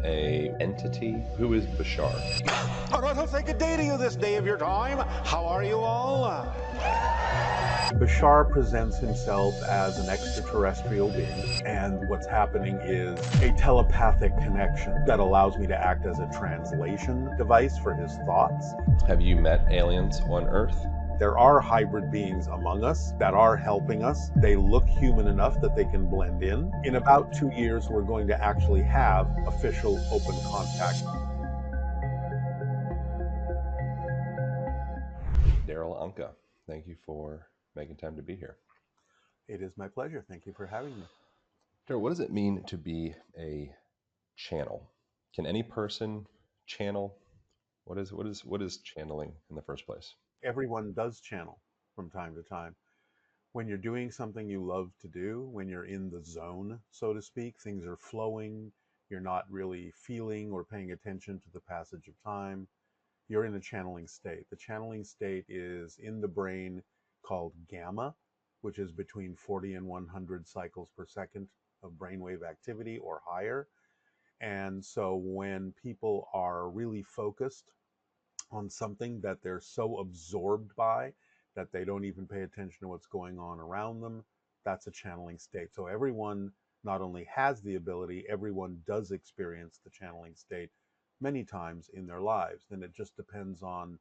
a entity? Who is Bashar? All right, let's take a day to you this day of your time. How are you all? Bashar presents himself as an extraterrestrial being, and what's happening is a telepathic connection that allows me to act as a translation device for his thoughts. Have you met aliens on Earth? There are hybrid beings among us that are helping us. They look human enough that they can blend in. In about 2 years, we're going to actually have official open contact. Darryl Anka, thank you for making time to be here. It is my pleasure. Thank you for having me. Darryl, what does it mean to be a channel? Can any person channel? What is channeling in the first place? Everyone does channel from time to time. When you're doing something you love to do, when you're in the zone, so to speak, things are flowing, you're not really feeling or paying attention to the passage of time, you're in a channeling state. The channeling state is in the brain called gamma, which is between 40 and 100 cycles per second of brainwave activity or higher. And so when people are really focused on something that they're so absorbed by that they don't even pay attention to what's going on around them, that's a channeling state. So everyone not only has the ability, everyone does experience the channeling state many times in their lives. And it just depends on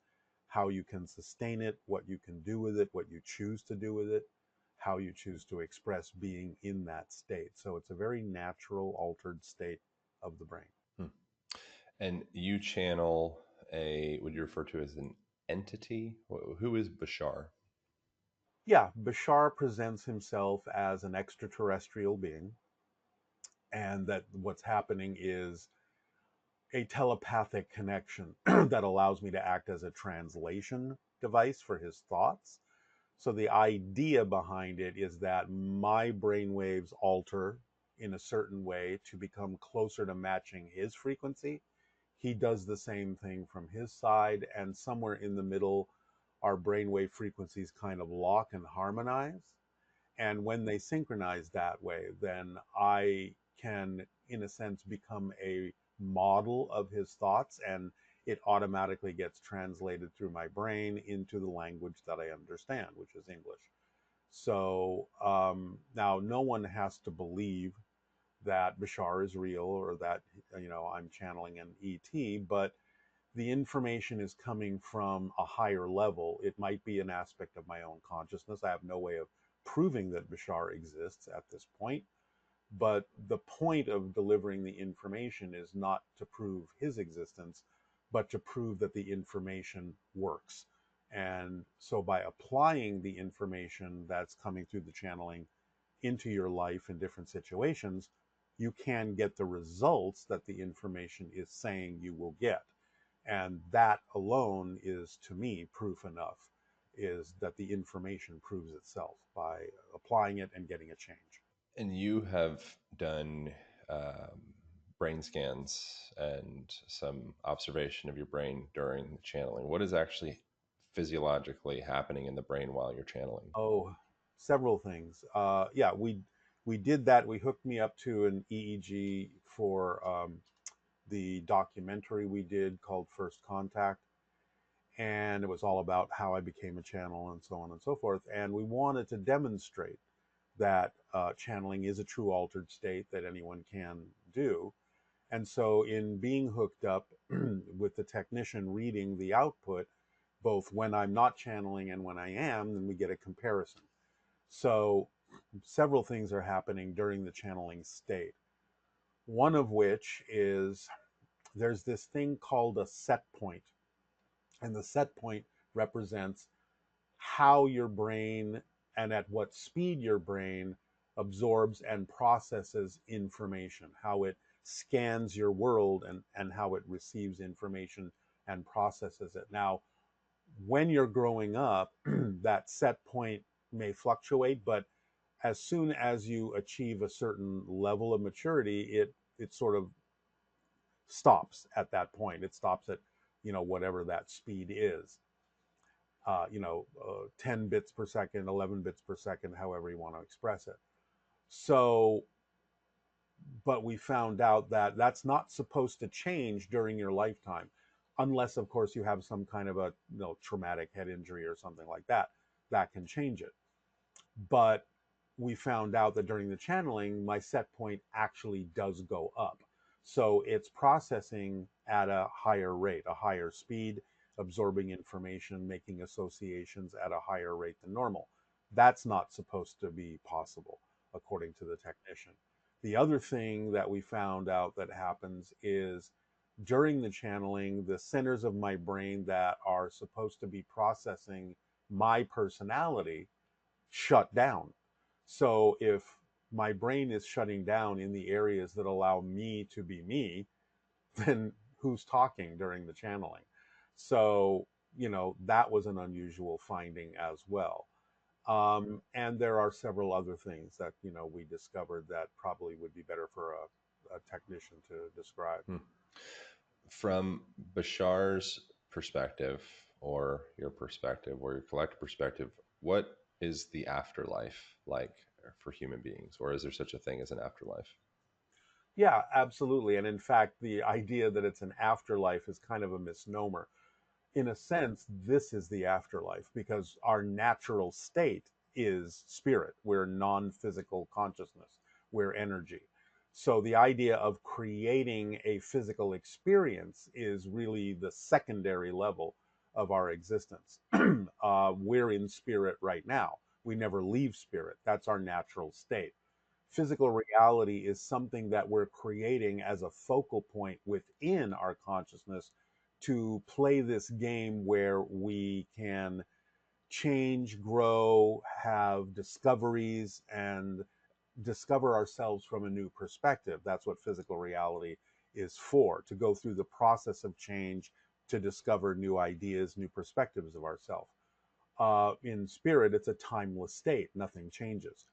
how you can sustain it, what you can do with it, what you choose to do with it, how you choose to express being in that state. So it's a very natural, altered state of the brain. And you channel what you refer to as an entity? Who is Bashar? Yeah, Bashar presents himself as an extraterrestrial being, and that what's happening is a telepathic connection that allows me to act as a translation device for his thoughts. So the idea behind it is that my brainwaves alter in a certain way to become closer to matching his frequency. He does the same thing from his side, and somewhere in the middle, our brainwave frequencies kind of lock and harmonize. And when they synchronize that way, then I can, in a sense, become a model of his thoughts, and it automatically gets translated through my brain into the language that I understand, which is English. So now no one has to believe that Bashar is real or that I'm channeling an ET, but the information is coming from a higher level. It might be an aspect of my own consciousness. I have no way of proving that Bashar exists at this point, but the point of delivering the information is not to prove his existence, but to prove that the information works. And so by applying the information that's coming through the channeling into your life in different situations, you can get the results that the information is saying you will get. And that alone is, to me, proof enough, is that the information proves itself by applying it and getting a change. And you have done brain scans and some observation of your brain during the channeling. What is actually physiologically happening in the brain while you're channeling? Oh, several things. Yeah, we did that. We hooked me up to an EEG for the documentary we did called First Contact, and it was all about how I became a channel and so on and so forth. And we wanted to demonstrate that channeling is a true altered state that anyone can do. And so, in being hooked up with the technician reading the output, both when I'm not channeling and when I am, then we get a comparison. So, several things are happening during the channeling state. One of which is there's this thing called a set point, and the set point represents how your brain and at what speed your brain absorbs and processes information, how it scans your world and how it receives information and processes it. Now, when you're growing up, that set point may fluctuate, but as soon as you achieve a certain level of maturity, it sort of stops at that point. It stops at whatever that speed is. 10 bits per second, 11 bits per second, however you want to express it. So But we found out that that's not supposed to change during your lifetime, unless, of course, you have some kind of a traumatic head injury or something like that. That can change it. But we found out that during the channeling, my set point actually does go up. So it's processing at a higher rate, a higher speed, absorbing information, making associations at a higher rate than normal. That's not supposed to be possible, according to the technician. The other thing that we found out that happens is during the channeling, the centers of my brain that are supposed to be processing my personality shut down. So if my brain is shutting down in the areas that allow me to be me, then who's talking during the channeling? So, that was an unusual finding as well. And there are several other things that, we discovered that probably would be better for a technician to describe. Hmm. From Bashar's perspective, or your perspective, or your collective perspective, what is the afterlife like for human beings? Or is there such a thing as an afterlife? Yeah, absolutely. And in fact, the idea that it's an afterlife is kind of a misnomer. In a sense, this is the afterlife because our natural state is spirit. We're non physical consciousness, we're energy. So the idea of creating a physical experience is really the secondary level of our existence. We're in spirit right now. We never leave spirit. That's our natural state. Physical reality is something that we're creating as a focal point within our consciousness to play this game where we can change, grow, have discoveries, and discover ourselves from a new perspective. That's what physical reality is for, to go through the process of change, to discover new ideas, new perspectives of ourselves. In spirit, it's a timeless state, nothing changes.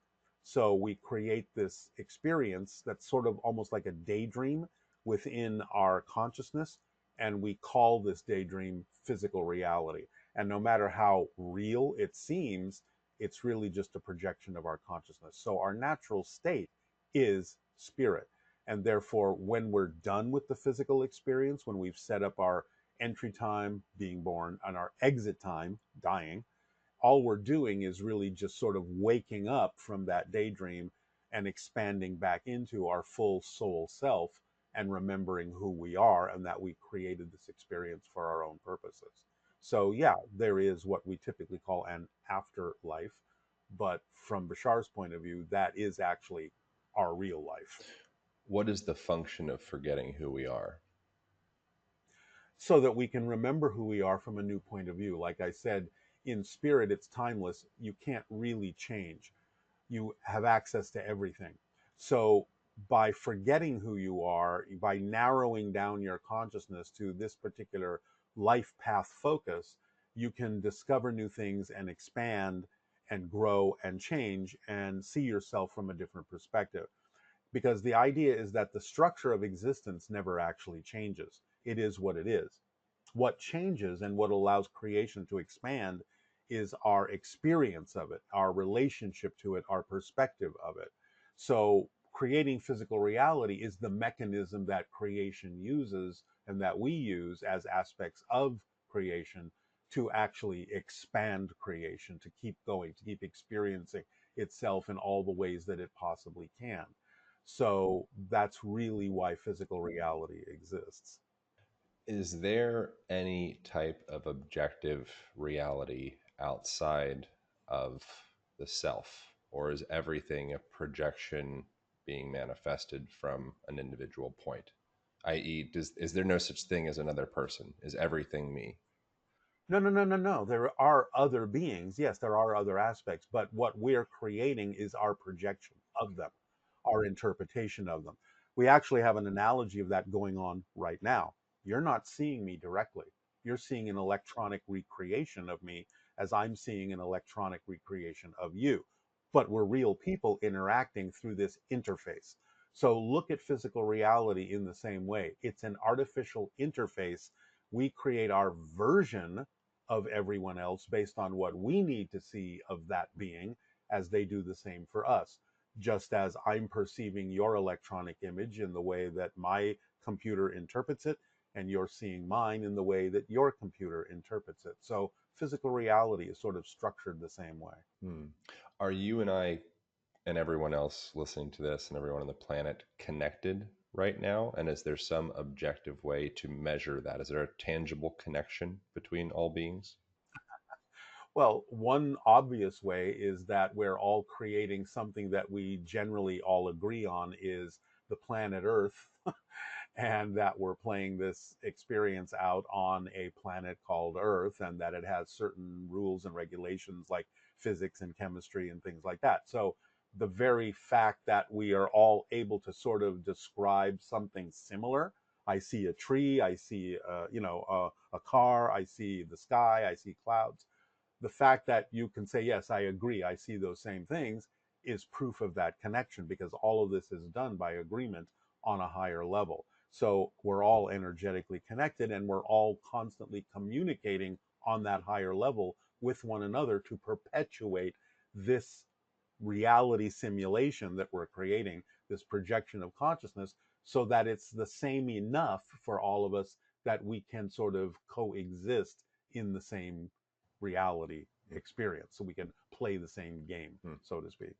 So we create this experience that's sort of almost like a daydream within our consciousness, and we call this daydream physical reality. And no matter how real it seems, it's really just a projection of our consciousness. So our natural state is spirit. And therefore, when we're done with the physical experience, when we've set up our entry time, being born, and our exit time, dying, all we're doing is really just sort of waking up from that daydream and expanding back into our full soul self and remembering who we are and that we created this experience for our own purposes. So, yeah, there is what we typically call an afterlife. But from Bashar's point of view, that is actually our real life. What is the function of forgetting who we are? So that we can remember who we are from a new point of view. Like I said, in spirit, it's timeless. You can't really change. You have access to everything. So by forgetting who you are, by narrowing down your consciousness to this particular life path focus, you can discover new things and expand and grow and change and see yourself from a different perspective. Because the idea is that the structure of existence never actually changes. It is what it is. What changes and what allows creation to expand is our experience of it, our relationship to it, our perspective of it. So, creating physical reality is the mechanism that creation uses and that we use as aspects of creation to actually expand creation, to keep going, to keep experiencing itself in all the ways that it possibly can. So, that's really why physical reality exists. Is there any type of objective reality outside of the self, or is everything a projection being manifested from an individual point? I.e., is there no such thing as another person? Is everything me? No, no, no, no, no. There are other beings. Yes, there are other aspects, but what we're creating is our projection of them, our interpretation of them. We actually have an analogy of that going on right now. You're not seeing me directly. You're seeing an electronic recreation of me as I'm seeing an electronic recreation of you. But we're real people interacting through this interface. So look at physical reality in the same way. It's an artificial interface. We create our version of everyone else based on what we need to see of that being as they do the same for us. just as I'm perceiving your electronic image in the way that my computer interprets it, and you're seeing mine in the way that your computer interprets it. So physical reality is sort of structured the same way. Hmm. Are you and I and everyone else listening to this and everyone on the planet connected right now? And is there some objective way to measure that? Is there a tangible connection between all beings? Well, one obvious way is that we're all creating something that we generally all agree on is the planet Earth, and that we're playing this experience out on a planet called Earth, and that it has certain rules and regulations like physics and chemistry and things like that. So the very fact that we are all able to sort of describe something similar, I see a tree, I see a car, I see the sky, I see clouds, the fact that you can say, yes, I agree, I see those same things, is proof of that connection, because all of this is done by agreement on a higher level. So we're all energetically connected, and we're all constantly communicating on that higher level with one another to perpetuate this reality simulation that we're creating, this projection of consciousness, so that it's the same enough for all of us that we can sort of coexist in the same reality experience. So we can play the same game, Hmm. so to speak.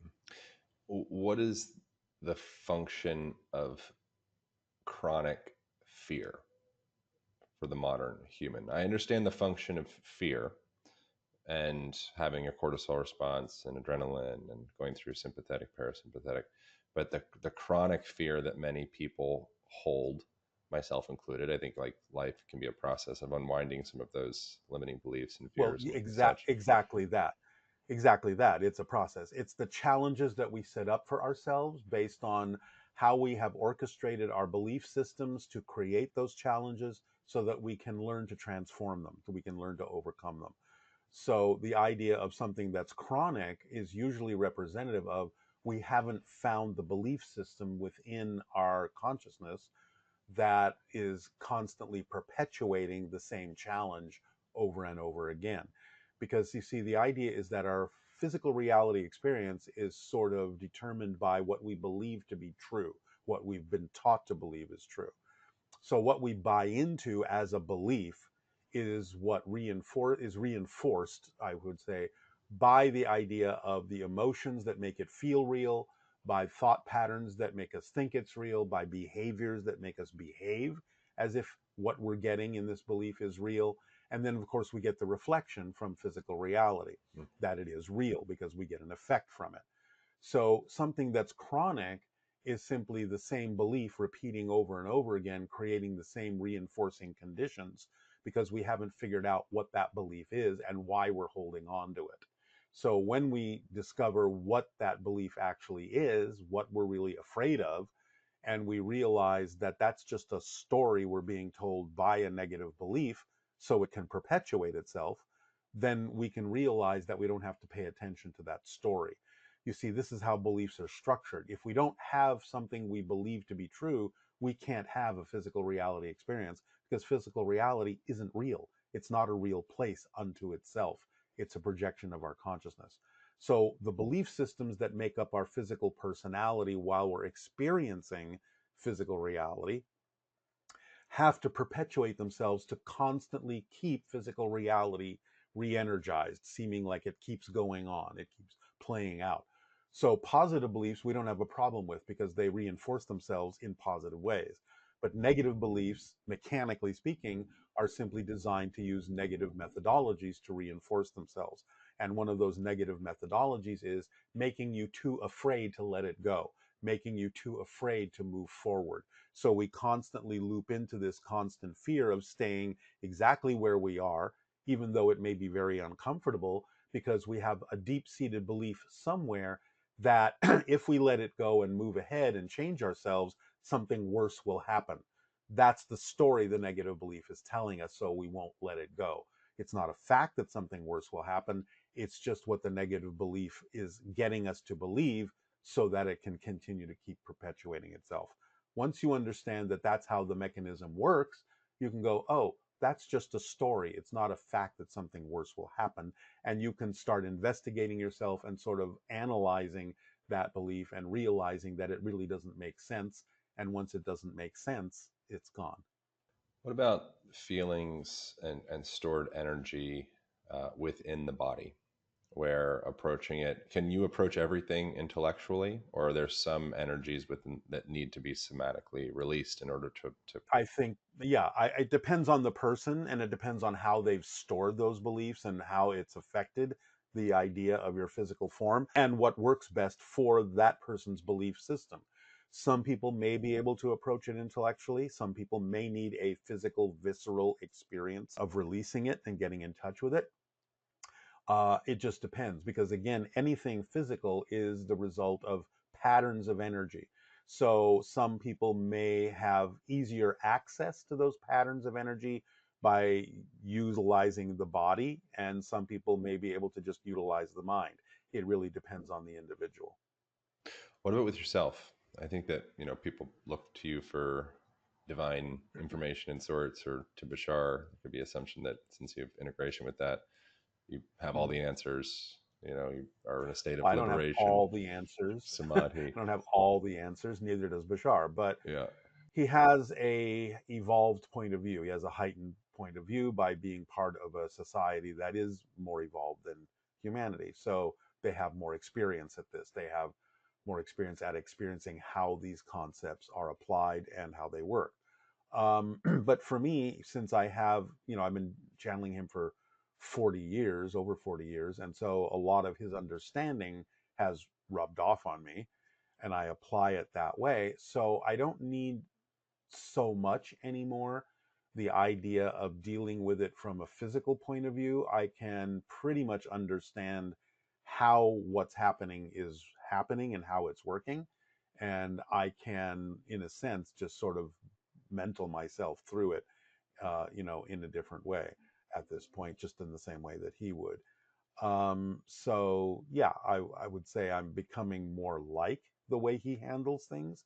What is the function of chronic fear for the modern human? I understand the function of fear and having a cortisol response and adrenaline and going through sympathetic, parasympathetic, but the chronic fear that many people hold, myself included, I think like life can be a process of unwinding some of those limiting beliefs and Well, fears and such. exactly that. Exactly that. It's a process. It's the challenges that we set up for ourselves based on how we have orchestrated our belief systems to create those challenges so that we can learn to transform them, so we can learn to overcome them. So the idea of something that's chronic is usually representative of we haven't found the belief system within our consciousness that is constantly perpetuating the same challenge over and over again. Because you see, the idea is that our physical reality experience is sort of determined by what we believe to be true, what we've been taught to believe is true. So what we buy into as a belief is what reinforced, I would say, by the idea of the emotions that make it feel real, by thought patterns that make us think it's real, by behaviors that make us behave as if what we're getting in this belief is real. And then, of course, we get the reflection from physical reality Mm. that it is real because we get an effect from it. So something that's chronic is simply the same belief repeating over and over again, creating the same reinforcing conditions because we haven't figured out what that belief is and why we're holding on to it. So when we discover what that belief actually is, what we're really afraid of, and we realize that that's just a story we're being told by a negative belief so it can perpetuate itself, then we can realize that we don't have to pay attention to that story. You see, this is how beliefs are structured. If we don't have something we believe to be true, we can't have a physical reality experience because physical reality isn't real. It's not a real place unto itself. It's a projection of our consciousness. So the belief systems that make up our physical personality while we're experiencing physical reality have to perpetuate themselves to constantly keep physical reality re-energized, seeming like it keeps going on, it keeps playing out. So positive beliefs we don't have a problem with because they reinforce themselves in positive ways. But negative beliefs, mechanically speaking, are simply designed to use negative methodologies to reinforce themselves. And one of those negative methodologies is making you too afraid to let it go, making you too afraid to move forward. So we constantly loop into this constant fear of staying exactly where we are, even though it may be very uncomfortable, because we have a deep seated belief somewhere that if we let it go and move ahead and change ourselves, something worse will happen. That's the story the negative belief is telling us, so we won't let it go. It's not a fact that something worse will happen. It's just what the negative belief is getting us to believe so that it can continue to keep perpetuating itself. Once you understand that that's how the mechanism works, you can go, oh, that's just a story. It's not a fact that something worse will happen. And you can start investigating yourself and sort of analyzing that belief and realizing that it really doesn't make sense. And once it doesn't make sense, it's gone. What about feelings and stored energy within the body? Where approaching it, can you approach everything intellectually, or are there some energies within that need to be somatically released in order to I think, yeah, it depends on the person and it depends on how they've stored those beliefs and how it's affected the idea of your physical form and what works best for that person's belief system. Some people may be able to approach it intellectually. Some people may need a physical, visceral experience of releasing it and getting in touch with it. It just depends because, again, anything physical is the result of patterns of energy. So some people may have easier access to those patterns of energy by utilizing the body, and some people may be able to just utilize the mind. It really depends on the individual. what about with yourself? I think that, people look to you for divine information in sorts, or to Bashar. There could be assumption that since you have integration with that, you have all Mhm. the answers. You are in a state of I don't have liberation, all the answers. I samadhi. don't have all the answers, neither does Bashar, but Yeah. he has a evolved point of view. He has a heightened point of view by being part of a society that is more evolved than humanity. So they have more experience at this. They have more experience at experiencing how these concepts are applied and how they work. But for me, since I have, I've been channeling him for 40 years, over 40 years, and so a lot of his understanding has rubbed off on me, and I apply it that way. So I don't need so much anymore the idea of dealing with it from a physical point of view. I can pretty much understand how what's happening is happening and how it's working. And I can, in a sense, just sort of mental myself through it, in a different way at this point, just in the same way that he would. So yeah, I would say I'm becoming more like the way he handles things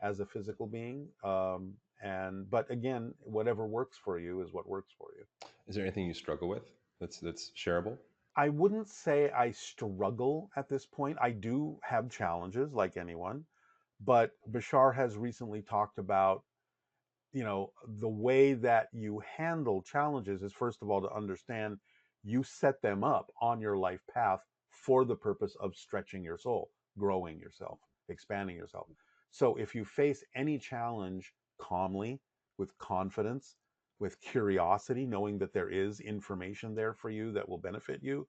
as a physical being. But again, whatever works for you is what works for you. Is there anything you struggle with that's shareable? I wouldn't say I struggle at this point. I do have challenges like anyone, but Bashar has recently talked about, the way that you handle challenges is, first of all, to understand you set them up on your life path for the purpose of stretching your soul, growing yourself, expanding yourself. So if you face any challenge calmly, with confidence, with curiosity, knowing that there is information there for you that will benefit you,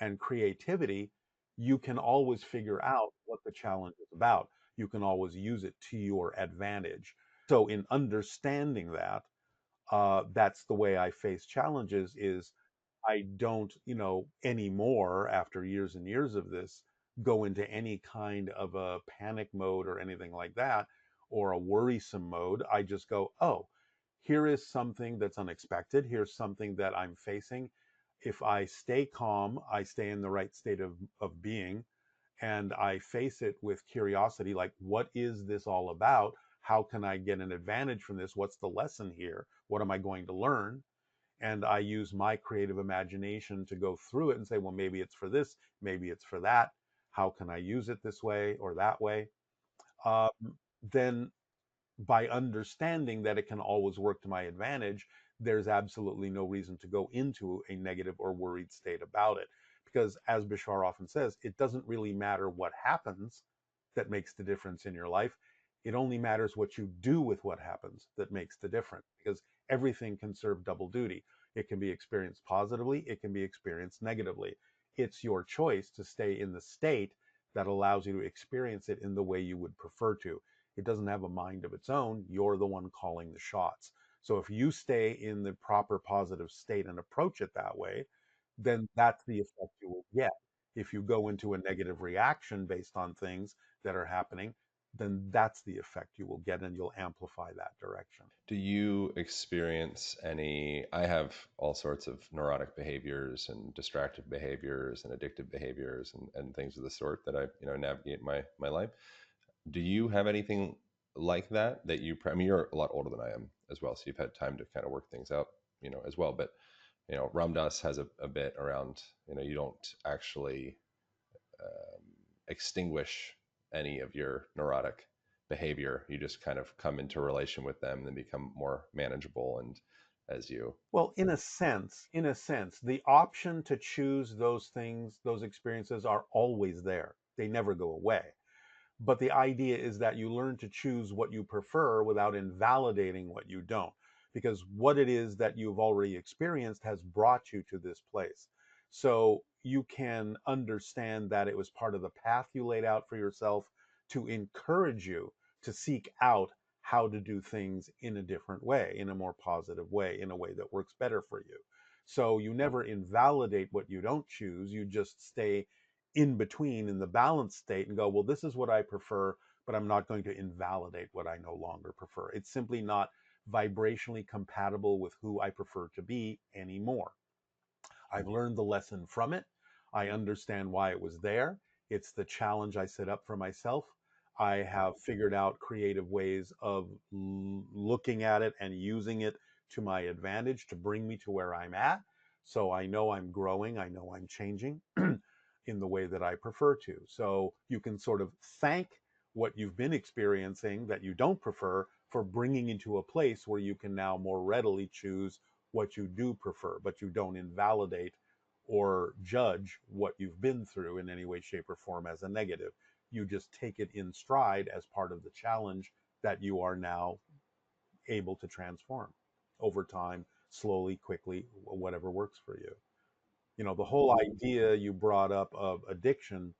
and creativity, you can always figure out what the challenge is about. You can always use it to your advantage. So in understanding that, that's the way I face challenges. Is I don't, anymore after years and years of this, go into any kind of a panic mode or anything like that, or a worrisome mode. I just go, oh, here is something that's unexpected. Here's something that I'm facing. If I stay calm, I stay in the right state of being, and I face it with curiosity, like, what is this all about? How can I get an advantage from this? What's the lesson here? What am I going to learn? And I use my creative imagination to go through it and say, well, maybe it's for this, maybe it's for that. How can I use it this way or that way? Um, then by understanding that it can always work to my advantage, there's absolutely no reason to go into a negative or worried state about it. Because as Bashar often says, it doesn't really matter what happens that makes the difference in your life. It only matters what you do with what happens that makes the difference. Because everything can serve double duty. It can be experienced positively, it can be experienced negatively. It's your choice to stay in the state that allows you to experience it in the way you would prefer to. It doesn't have a mind of its own. You're the one calling the shots. So if you stay in the proper positive state and approach it that way, then that's the effect you will get. If you go into a negative reaction based on things that are happening, then that's the effect you will get and you'll amplify that direction. Do you experience any? I have all sorts of neurotic behaviors and distracted behaviors and addictive behaviors and things of the sort that I navigate my life. Do you have anything like that I mean, you're a lot older than I am as well, so you've had time to kind of work things out, as well. But Ramdas has a bit around, you don't actually extinguish any of your neurotic behavior. You just kind of come into relation with them and then become more manageable. And as you, Well, in a sense, the option to choose those things, those experiences are always there. They never go away. But the idea is that you learn to choose what you prefer without invalidating what you don't. Because what it is that you've already experienced has brought you to this place. So you can understand that it was part of the path you laid out for yourself to encourage you to seek out how to do things in a different way, in a more positive way, in a way that works better for you. So you never invalidate what you don't choose. You just stay in between in the balanced state and go, well, this is what I prefer, but I'm not going to invalidate what I no longer prefer. It's simply not vibrationally compatible with who I prefer to be anymore. I've learned the lesson from it. I understand why it was there. It's the challenge I set up for myself. I have figured out creative ways of looking at it and using it to my advantage to bring me to where I'm at. So I know I'm growing. I know I'm changing in the way that I prefer to. So you can sort of thank what you've been experiencing that you don't prefer for bringing you to a place where you can now more readily choose what you do prefer, but you don't invalidate or judge what you've been through in any way, shape, or form as a negative. You just take it in stride as part of the challenge that you are now able to transform over time, slowly, quickly, whatever works for you. You know, the whole idea you brought up of addiction,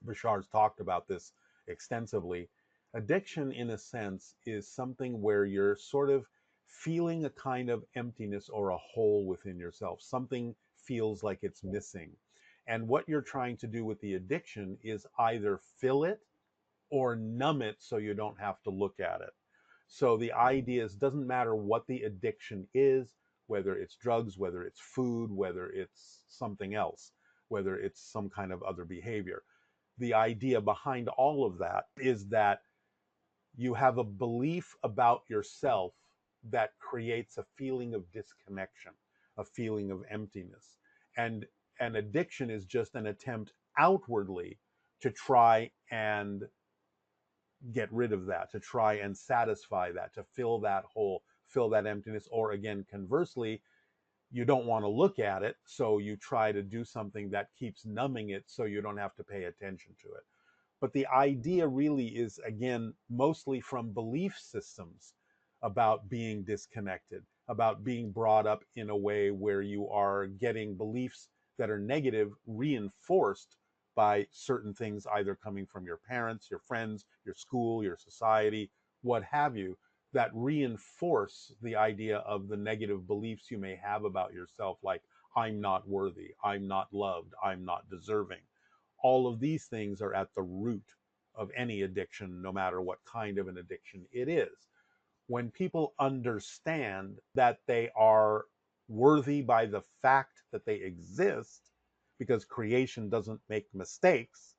Bashar's talked about this extensively. Addiction, in a sense, is something where you're sort of feeling a kind of emptiness or a hole within yourself. Something feels like it's missing. And what you're trying to do with the addiction is either fill it or numb it so you don't have to look at it. So the idea is, doesn't matter what the addiction is, whether it's drugs, whether it's food, whether it's something else, whether it's some kind of other behavior. The idea behind all of that is that you have a belief about yourself that creates a feeling of disconnection, a feeling of emptiness. And an addiction is just an attempt outwardly to try and get rid of that, to try and satisfy that, to fill that hole, fill that emptiness. Or again, conversely, you don't want to look at it, so you try to do something that keeps numbing it so you don't have to pay attention to it. But the idea really is, again, mostly from belief systems about being disconnected, about being brought up in a way where you are getting beliefs that are negative reinforced by certain things, either coming from your parents, your friends, your school, your society, what have you, that reinforce the idea of the negative beliefs you may have about yourself, like, I'm not worthy, I'm not loved, I'm not deserving. All of these things are at the root of any addiction, no matter what kind of an addiction it is. When people understand that they are worthy by the fact that they exist, because creation doesn't make mistakes,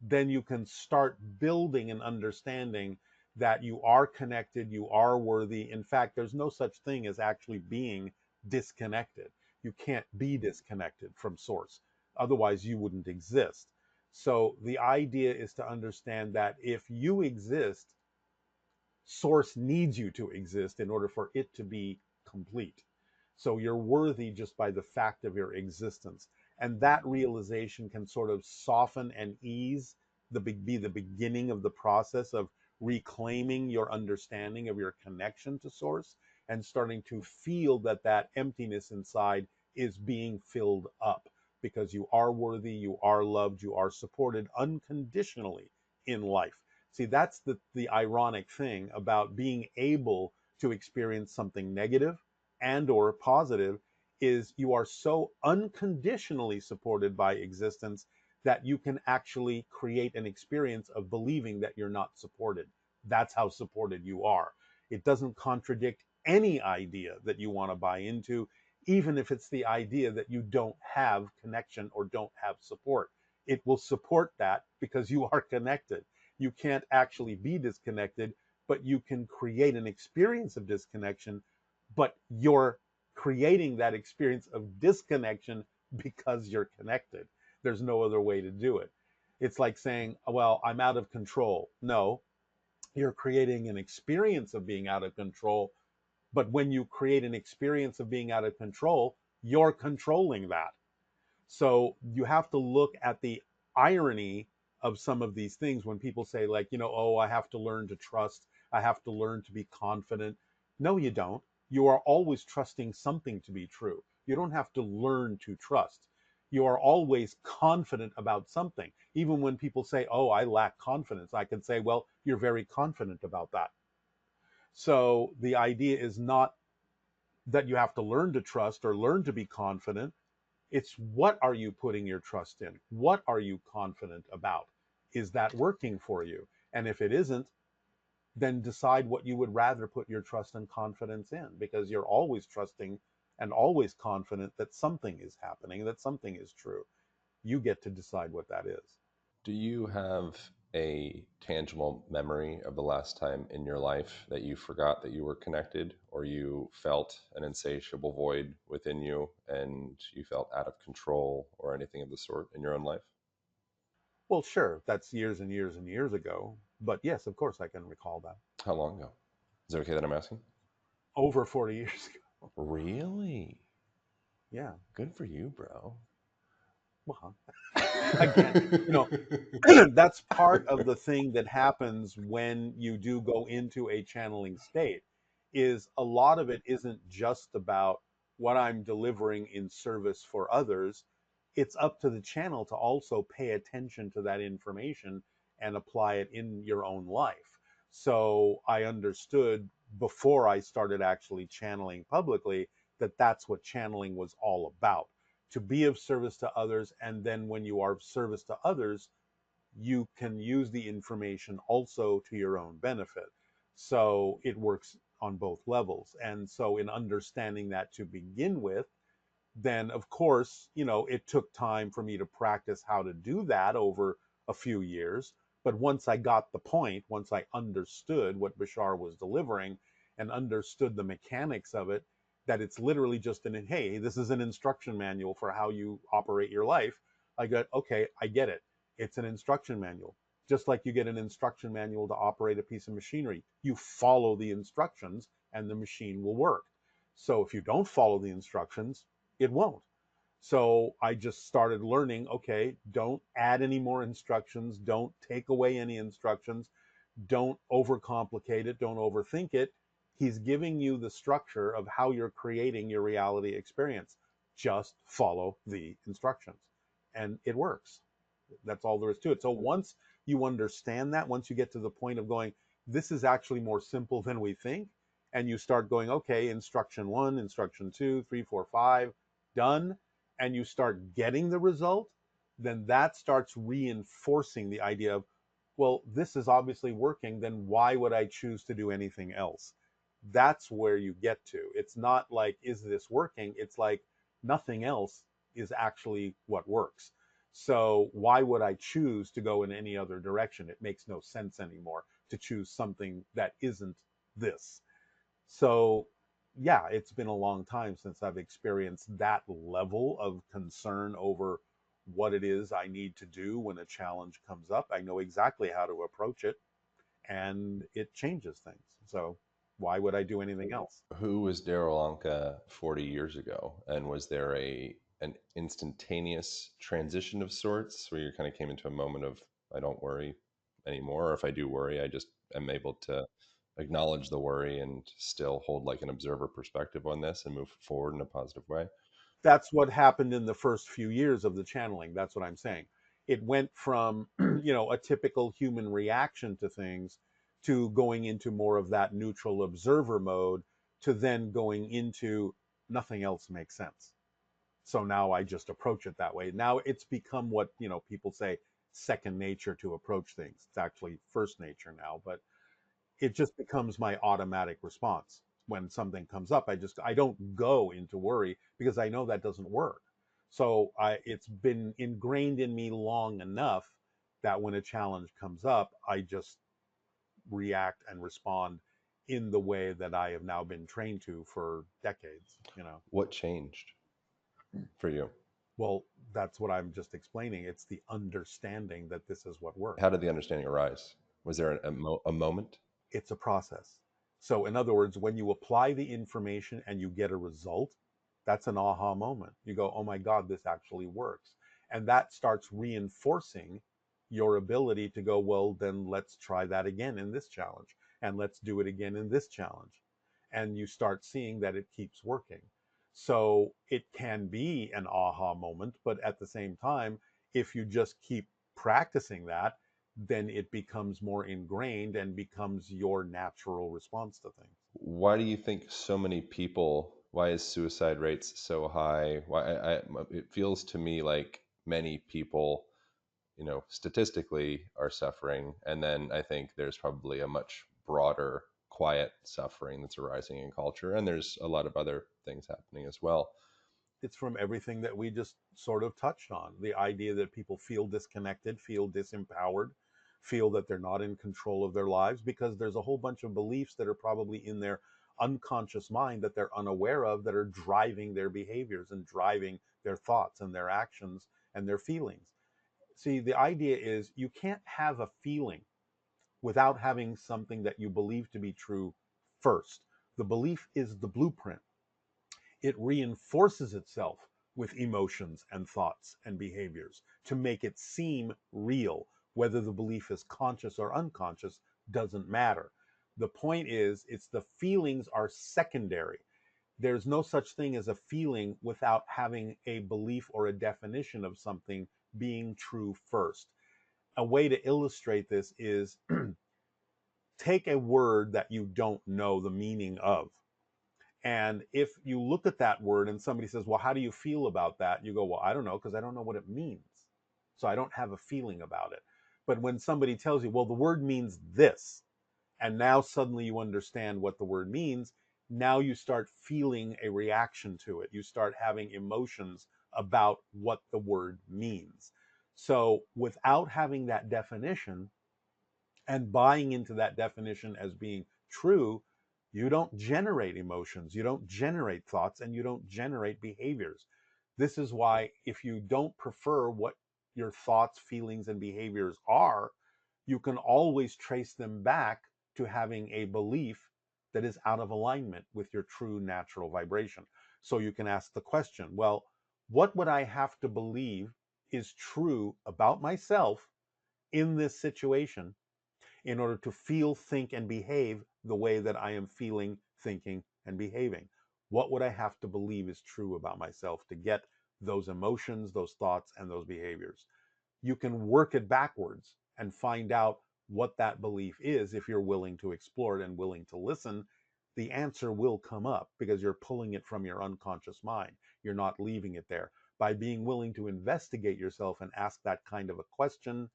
then you can start building an understanding that you are connected, you are worthy. In fact, there's no such thing as actually being disconnected. You can't be disconnected from source. Otherwise, you wouldn't exist. So the idea is to understand that if you exist, source needs you to exist in order for it to be complete. So you're worthy just by the fact of your existence. And that realization can sort of soften and ease be the beginning of the process of reclaiming your understanding of your connection to source and starting to feel that that emptiness inside is being filled up because you are worthy, you are loved, you are supported unconditionally in life. See, that's the ironic thing about being able to experience something negative and or positive, is you are so unconditionally supported by existence that you can actually create an experience of believing that you're not supported. That's how supported you are. It doesn't contradict any idea that you want to buy into, even if it's the idea that you don't have connection or don't have support. It will support that because you are connected. You can't actually be disconnected, but you can create an experience of disconnection, but you're creating that experience of disconnection because you're connected. There's no other way to do it. It's like saying, well, I'm out of control. No, you're creating an experience of being out of control. But when you create an experience of being out of control, you're controlling that. So you have to look at the irony of some of these things when people say, like, oh, I have to learn to trust, I have to learn to be confident. No, you don't. You are always trusting something to be true. You don't have to learn to trust. You are always confident about something. Even when people say, oh, I lack confidence, I can say, well, you're very confident about that. So the idea is not that you have to learn to trust or learn to be confident. It's what are you putting your trust in? What are you confident about? Is that working for you? And if it isn't, then decide what you would rather put your trust and confidence in, because you're always trusting and always confident that something is happening, that something is true. You get to decide what that is. Do you have a tangible memory of the last time in your life that you forgot that you were connected, or you felt an insatiable void within you and you felt out of control, or anything of the sort in your own life? Well, sure, that's years and years and years ago. But yes, of course, I can recall that. How long ago? Is it okay that I'm asking? Over 40 years ago. Really? Yeah. Good for you, bro. Well, again, you know, that's part of the thing that happens when you do go into a channeling state, is a lot of it isn't just about what I'm delivering in service for others. It's up to the channel to also pay attention to that information and apply it in your own life. So I understood before I started actually channeling publicly that that's what channeling was all about, to be of service to others. And then when you are of service to others, you can use the information also to your own benefit. So it works on both levels. And so, in understanding that to begin with, then of course, it took time for me to practice how to do that over a few years. But once I got the point, once I understood what Bashar was delivering and understood the mechanics of it, that it's literally just hey, this is an instruction manual for how you operate your life. I got, okay, I get it. It's an instruction manual. Just like you get an instruction manual to operate a piece of machinery, you follow the instructions and the machine will work. So if you don't follow the instructions, it won't. So I just started learning, okay, don't add any more instructions, don't take away any instructions, don't overcomplicate it, don't overthink it. He's giving you the structure of how you're creating your reality experience. Just follow the instructions and it works. That's all there is to it. So once you understand that, once you get to the point of going, this is actually more simple than we think, and you start going, okay, instruction one, instruction two, three, four, five, done, and you start getting the result, then that starts reinforcing the idea of, well, this is obviously working, then why would I choose to do anything else? That's where you get to. It's not like, is this working? It's like, nothing else is actually what works. So why would I choose to go in any other direction? It makes no sense anymore to choose something that isn't this. So yeah, it's been a long time since I've experienced that level of concern over what it is I need to do when a challenge comes up. I know exactly how to approach it and it changes things. So why would I do anything else? Who was Darryl Anka 40 years ago? And was there an instantaneous transition of sorts where you kind of came into a moment of, I don't worry anymore, or if I do worry, I just am able to acknowledge the worry and still hold like an observer perspective on this and move forward in a positive way? That's what happened in the first few years of the channeling. That's what I'm saying. It went from, a typical human reaction to things to going into more of that neutral observer mode to then going into nothing else makes sense. So now I just approach it that way. Now it's become what, people say second nature to approach things. It's actually first nature now, but it just becomes my automatic response. When something comes up, I don't go into worry because I know that doesn't work. So it's been ingrained in me long enough that when a challenge comes up, I just react and respond in the way that I have now been trained to for decades. What changed for you? Well, that's what I'm just explaining. It's the understanding that this is what works. How did the understanding arise? Was there a moment? It's a process. So, in other words, when you apply the information and you get a result, that's an aha moment. You go, oh my God, this actually works. And that starts reinforcing your ability to go, well, then let's try that again in this challenge. And let's do it again in this challenge. And you start seeing that it keeps working. So, it can be an aha moment, but at the same time, if you just keep practicing that, then it becomes more ingrained and becomes your natural response to things. Why do you think so many people? Why is suicide rates so high? Why it feels to me like many people, statistically are suffering, and then I think there's probably a much broader, quiet suffering that's arising in culture, and there's a lot of other things happening as well. It's from everything that we just sort of touched on. The idea that people feel disconnected, feel disempowered, feel that they're not in control of their lives because there's a whole bunch of beliefs that are probably in their unconscious mind that they're unaware of that are driving their behaviors and driving their thoughts and their actions and their feelings. See, the idea is you can't have a feeling without having something that you believe to be true first. The belief is the blueprint. It reinforces itself with emotions and thoughts and behaviors to make it seem real. Whether the belief is conscious or unconscious doesn't matter. The point is, it's the feelings are secondary. There's no such thing as a feeling without having a belief or a definition of something being true first. A way to illustrate this is take a word that you don't know the meaning of. And if you look at that word and somebody says, well, how do you feel about that? You go, well, I don't know, because I don't know what it means. So I don't have a feeling about it. But when somebody tells you, well, the word means this, and now suddenly you understand what the word means, now you start feeling a reaction to it. You start having emotions about what the word means. So without having that definition, and buying into that definition as being true, you don't generate emotions, you don't generate thoughts, and you don't generate behaviors. This is why, if you don't prefer what your thoughts, feelings, and behaviors are, you can always trace them back to having a belief that is out of alignment with your true natural vibration. So you can ask the question, well, what would I have to believe is true about myself in this situation in order to feel, think, and behave the way that I am feeling, thinking, and behaving? What would I have to believe is true about myself to get those emotions, those thoughts, and those behaviors? You can work it backwards and find out what that belief is if you're willing to explore it and willing to listen. The answer will come up because you're pulling it from your unconscious mind. You're not leaving it there. By being willing to investigate yourself and ask that kind of a question,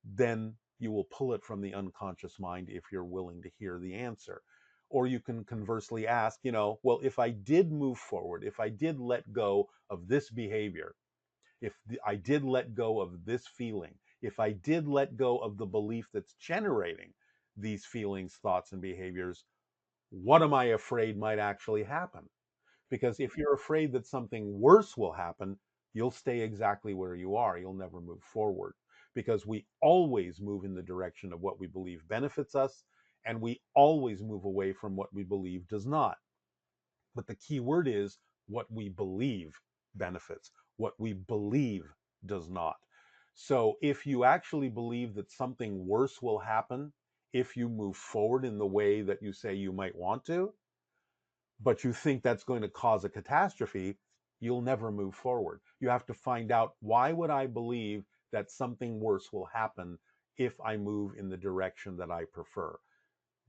then you will pull it from the unconscious mind if you're willing to hear the answer. Or you can conversely ask, well, if I did move forward, if I did let go of this behavior, if I did let go of this feeling, if I did let go of the belief that's generating these feelings, thoughts, and behaviors, what am I afraid might actually happen? Because if you're afraid that something worse will happen, you'll stay exactly where you are. You'll never move forward because we always move in the direction of what we believe benefits us, and we always move away from what we believe does not. But the key word is what we believe benefits, what we believe does not. So if you actually believe that something worse will happen if you move forward in the way that you say you might want to, but you think that's going to cause a catastrophe, you'll never move forward. You have to find out, why would I believe that something worse will happen if I move in the direction that I prefer?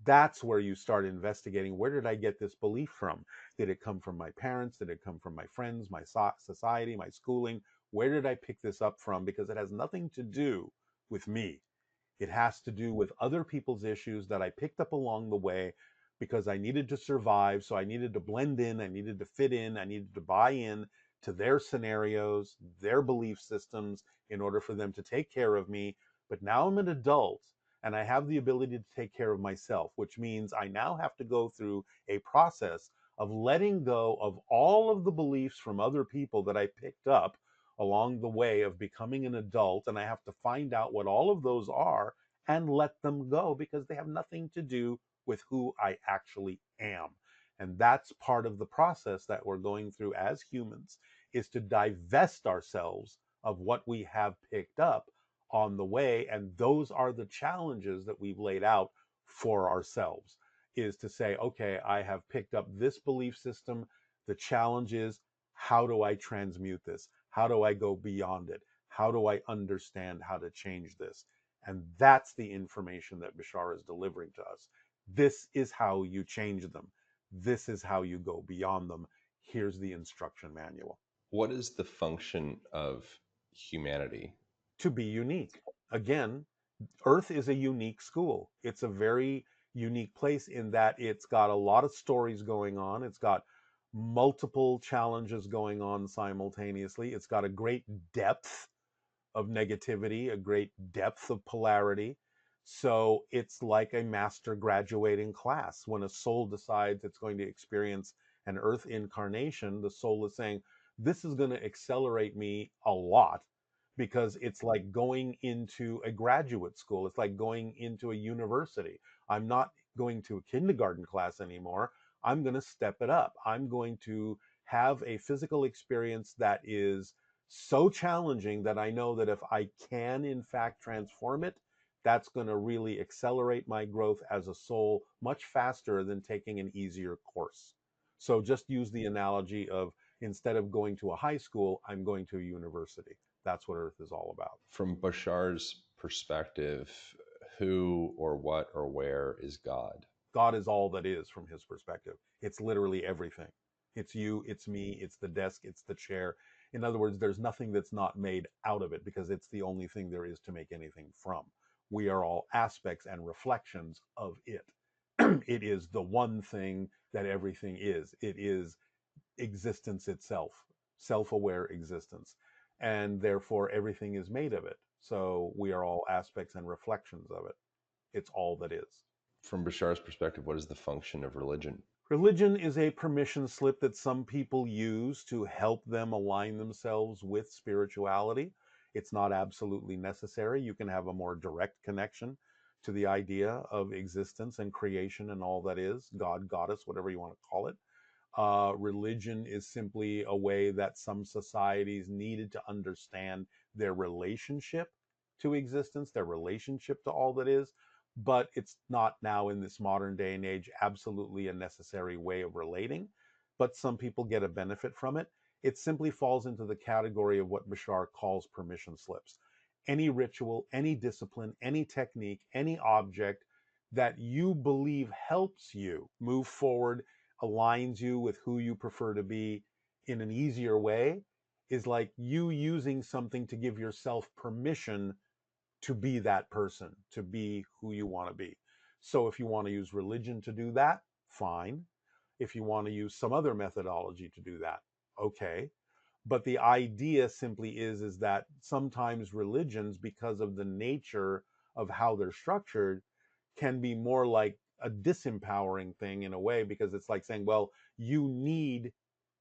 That's where you start investigating, where did I get this belief from? Did it come from my parents? Did it come from my friends, my society, my schooling? Where did I pick this up from? Because it has nothing to do with me. It has to do with other people's issues that I picked up along the way because I needed to survive. So I needed to blend in, I needed to fit in, I needed to buy in to their scenarios, their belief systems in order for them to take care of me. But now I'm an adult and I have the ability to take care of myself, which means I now have to go through a process of letting go of all of the beliefs from other people that I picked up along the way of becoming an adult, and I have to find out what all of those are and let them go because they have nothing to do with who I actually am. And that's part of the process that we're going through as humans, is to divest ourselves of what we have picked up on the way. And those are the challenges that we've laid out for ourselves, is to say, okay, I have picked up this belief system. The challenge is, how do I transmute this? How do I go beyond it? How do I understand how to change this? And that's the information that Bashar is delivering to us. This is how you change them. This is how you go beyond them. Here's the instruction manual. What is the function of humanity? To be unique. Again, Earth is a unique school. It's a very unique place in that it's got a lot of stories going on. It's got multiple challenges going on simultaneously. It's got a great depth of negativity, a great depth of polarity. So it's like a master graduating class. When a soul decides it's going to experience an earth incarnation, the soul is saying, this is going to accelerate me a lot, because it's like going into a graduate school. It's like going into a university. I'm not going to a kindergarten class anymore. I'm going to step it up. I'm going to have a physical experience that is so challenging that I know that if I can, in fact, transform it, that's going to really accelerate my growth as a soul much faster than taking an easier course. So just use the analogy of, instead of going to a high school, I'm going to a university. That's what Earth is all about. From Bashar's perspective, who or what or where is God? God is all that is from his perspective. It's literally everything. It's you, it's me, it's the desk, it's the chair. In other words, there's nothing that's not made out of it, because it's the only thing there is to make anything from. We are all aspects and reflections of it. It is the one thing that everything is. It is existence itself, self aware existence. And therefore, everything is made of it. So we are all aspects and reflections of it. It's all that is. From Bashar's perspective, what is the function of religion? Religion is a permission slip that some people use to help them align themselves with spirituality. It's not absolutely necessary. You can have a more direct connection to the idea of existence and creation and all that is, God, goddess, whatever you want to call it. Religion is simply a way that some societies needed to understand their relationship to existence, their relationship to all that is. But it's not now, in this modern day and age, absolutely a necessary way of relating. But some people get a benefit from it. It simply falls into the category of what Bashar calls permission slips. Any ritual, any discipline, any technique, any object that you believe helps you move forward, aligns you with who you prefer to be in an easier way, is like you using something to give yourself permission to be that person, to be who you want to be. So if you want to use religion to do that, fine. If you want to use some other methodology to do that, okay. But the idea simply is that sometimes religions, because of the nature of how they're structured, can be more like a disempowering thing in a way, because it's like saying, well, you need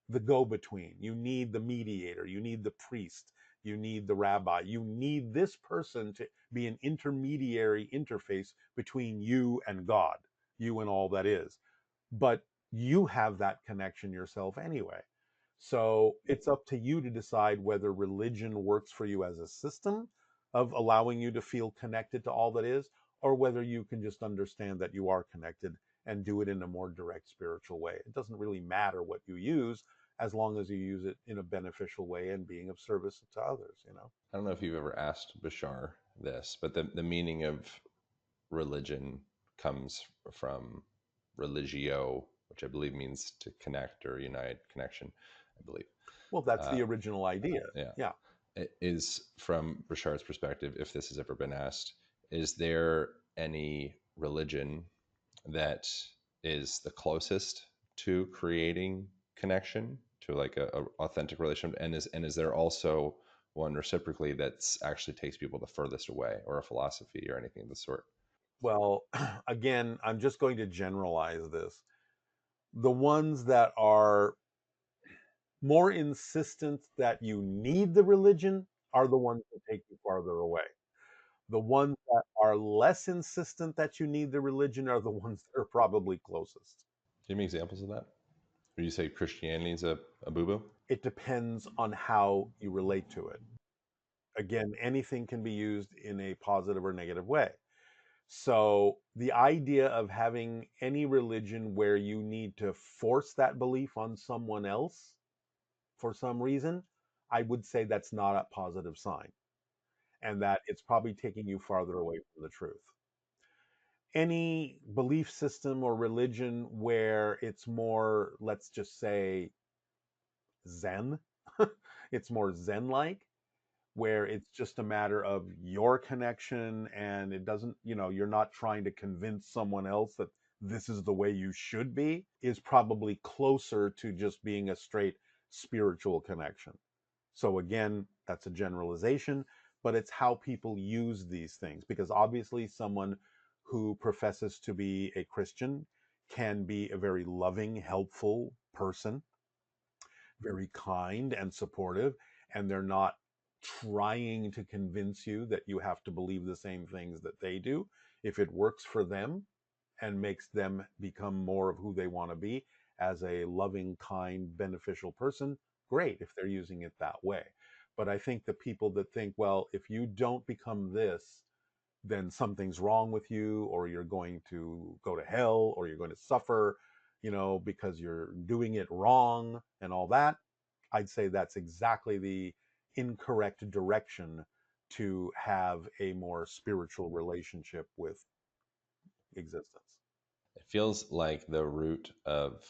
the go between, you need the mediator, you need the priest, you need the rabbi, you need this person to be an intermediary interface between you and God, you and all that is. But you have that connection yourself anyway. So it's up to you to decide whether religion works for you as a system of allowing you to feel connected to all that is, or whether you can just understand that you are connected and do it in a more direct spiritual way. It doesn't really matter what you use, as long as you use it in a beneficial way and being of service to others. I don't know if you've ever asked Bashar this, but the meaning of religion comes from religio, which I believe means to connect or unite, connection, I believe. Well, that's Uh, the original idea. yeah. Yeah. Is, from Bashar's perspective, if this has ever been asked, is there any religion that is the closest to creating connection, to like a authentic relationship, and is there also one reciprocally that's actually takes people the furthest away, or a philosophy or anything of the sort? Well, again, I'm just going to generalize this. The ones that are More insistent that you need the religion are the ones that take you farther away. The ones that are less insistent that you need the religion are the ones that are probably closest. Give me examples of that. Would you say Christianity is a boo boo? It depends on how you relate to it. Again, anything can be used in a positive or negative way. So, the idea of having any religion where you need to force that belief on someone else for some reason, I would say that's not a positive sign, and that it's probably taking you farther away from the truth. Any belief system or religion where it's more, let's just say, Zen, it's more Zen like, where it's just a matter of your connection and it doesn't, you're not trying to convince someone else that this is the way you should be, is probably closer to just being a straight spiritual connection. So again, that's a generalization, but it's how people use these things, because obviously someone who professes to be a Christian can be a very loving, helpful person, very kind and supportive, and they're not trying to convince you that you have to believe the same things that they do. If it works for them and makes them become more of who they want to be as a loving, kind, beneficial person, great if they're using it that way. But I think the people that think, well, if you don't become this, then something's wrong with you, or you're going to go to hell, or you're going to suffer, because you're doing it wrong and all that, I'd say that's exactly the incorrect direction to have a more spiritual relationship with existence. It feels like the root of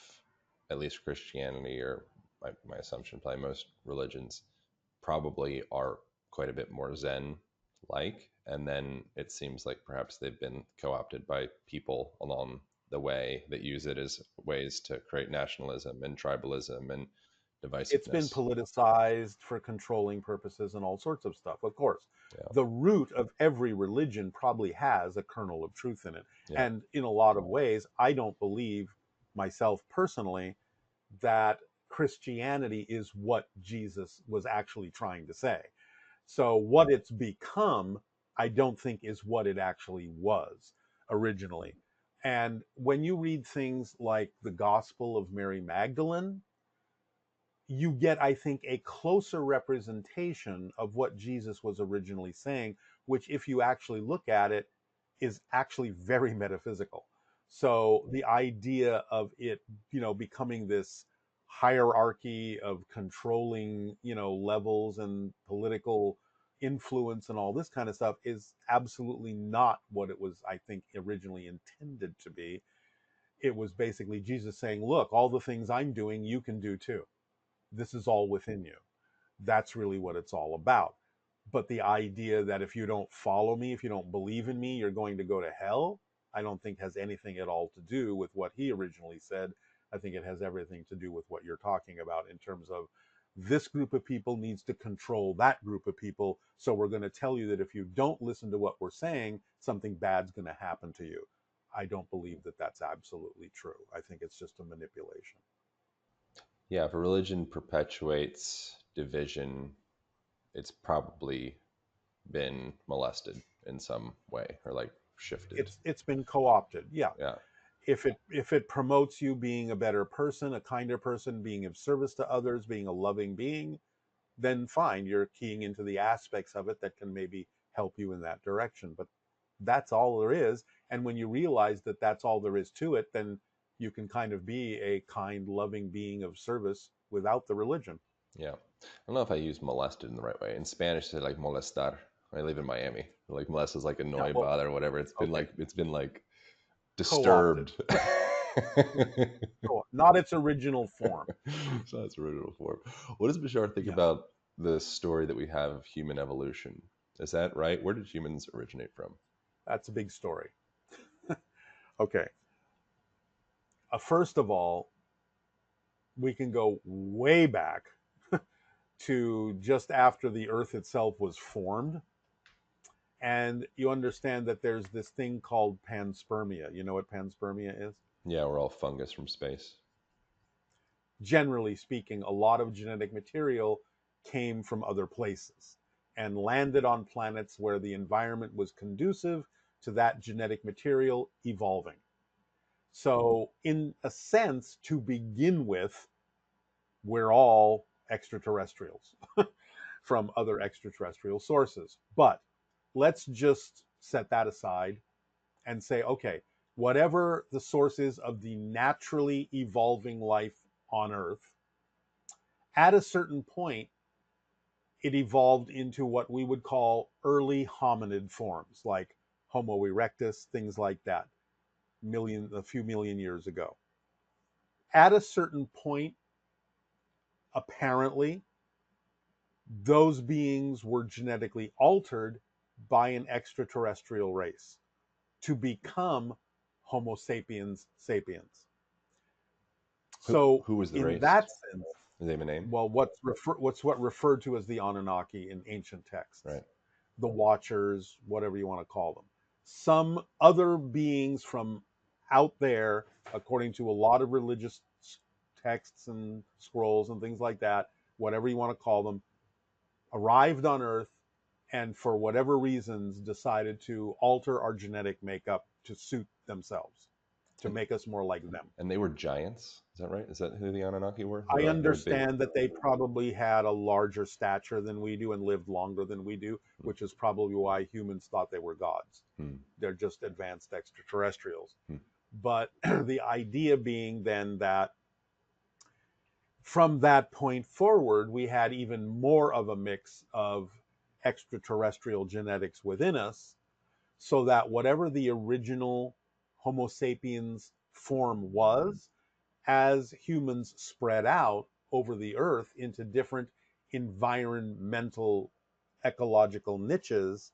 at least Christianity, or my assumption, probably most religions, probably are quite a bit more Zen like. And then it seems like perhaps they've been co opted by people along the way that use it as ways to create nationalism and tribalism and It's been divisiveness. politicized for controlling purposes and all sorts of stuff. Of course, Yeah. the root of every religion probably has a kernel of truth in it. Yeah. And in a lot of ways, I don't believe myself personally that Christianity is what Jesus was actually trying to say. So, what it's become, I don't think is what it actually was originally. And when you read things like the Gospel of Mary Magdalene, you get, I think, a closer representation of what Jesus was originally saying, which, if you actually look at it, is actually very metaphysical. So the idea of it, becoming this hierarchy of controlling, levels and political influence and all this kind of stuff is absolutely not what it was, I think, originally intended to be. It was basically Jesus saying, look, all the things I'm doing, you can do too. This is all within you. That's really what it's all about. But the idea that if you don't follow me, if you don't believe in me, you're going to go to hell, I don't think has anything at all to do with what he originally said. I think it has everything to do with what you're talking about in terms of this group of people needs to control that group of people. So we're going to tell you that if you don't listen to what we're saying, something bad's going to happen to you. I don't believe that that's absolutely true. I think it's just a manipulation. Yeah. If a religion perpetuates division, it's probably been molested in some way or like shifted. It's been co-opted. Yeah. Yeah. If it promotes you being a better person, a kinder person, being of service to others, being a loving being, then fine, you're keying into the aspects of it that can maybe help you in that direction. But that's all there is. And when you realize that that's all there is to it, then you can kind of be a kind, loving being of service without the religion. Yeah. I don't know if I use molested in the right way. In Spanish, they like molestar. I live in Miami. Like molest is like Yeah, annoy, well, bother, whatever. okay, it's been like co-opted. disturbed. Not its original form. So that's original form. What does Bashar think Yeah, about the story that we have of human evolution? Is that right? Where did humans originate from? that's a big story. Okay, first of all, we can go way back to just after the earth itself was formed, and you understand that there's this thing called panspermia. You know what panspermia is? Yeah, we're all fungus from space. generally speaking, a lot of genetic material came from other places and landed on planets where the environment was conducive to that genetic material evolving. So, in a sense, to begin with, we're all extraterrestrials from other extraterrestrial sources. But let's just set that aside and say, okay, whatever the source is of the naturally evolving life on Earth, at a certain point, it evolved into what we would call early hominid forms, like Homo erectus, things like that, a few million years ago. At a certain point, apparently, those beings were genetically altered by an extraterrestrial race to become Homo sapiens sapiens. So, Who was the in race? that sense, Does they have a name? well, what's what referred to as the Anunnaki in ancient texts, Right. the Watchers, whatever you want to call them, some other beings from out there, according to a lot of religious texts and scrolls and things like that, whatever you want to call them, arrived on Earth and for whatever reasons decided to alter our genetic makeup to suit themselves, to And make us more like them. and they were giants. Is that right? Is that who the Anunnaki were? I They're big. understand that they probably had a larger stature than we do and lived longer than we do, which is probably why humans thought they were gods. Hmm. They're just advanced extraterrestrials. Hmm. But the idea being then that from that point forward, we had even more of a mix of extraterrestrial genetics within us, so that whatever the original Homo sapiens form was, as humans spread out over the earth into different environmental ecological niches,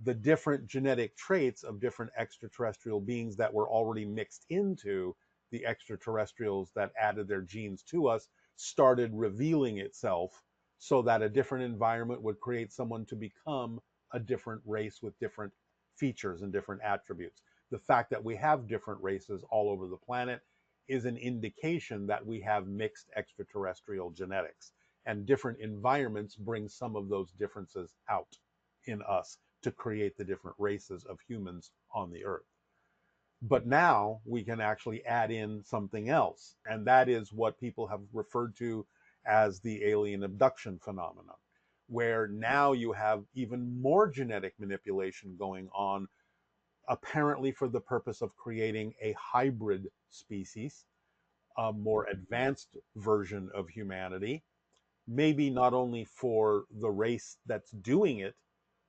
the different genetic traits of different extraterrestrial beings that were already mixed into the extraterrestrials that added their genes to us started revealing itself, so that a different environment would create someone to become a different race with different features and different attributes. The fact that we have different races all over the planet is an indication that we have mixed extraterrestrial genetics, and different environments bring some of those differences out in us to create the different races of humans on the earth. But now we can actually add in something else, and that is what people have referred to as the alien abduction phenomenon, where now you have even more genetic manipulation going on, apparently for the purpose of creating a hybrid species, a more advanced version of humanity, maybe not only for the race that's doing it,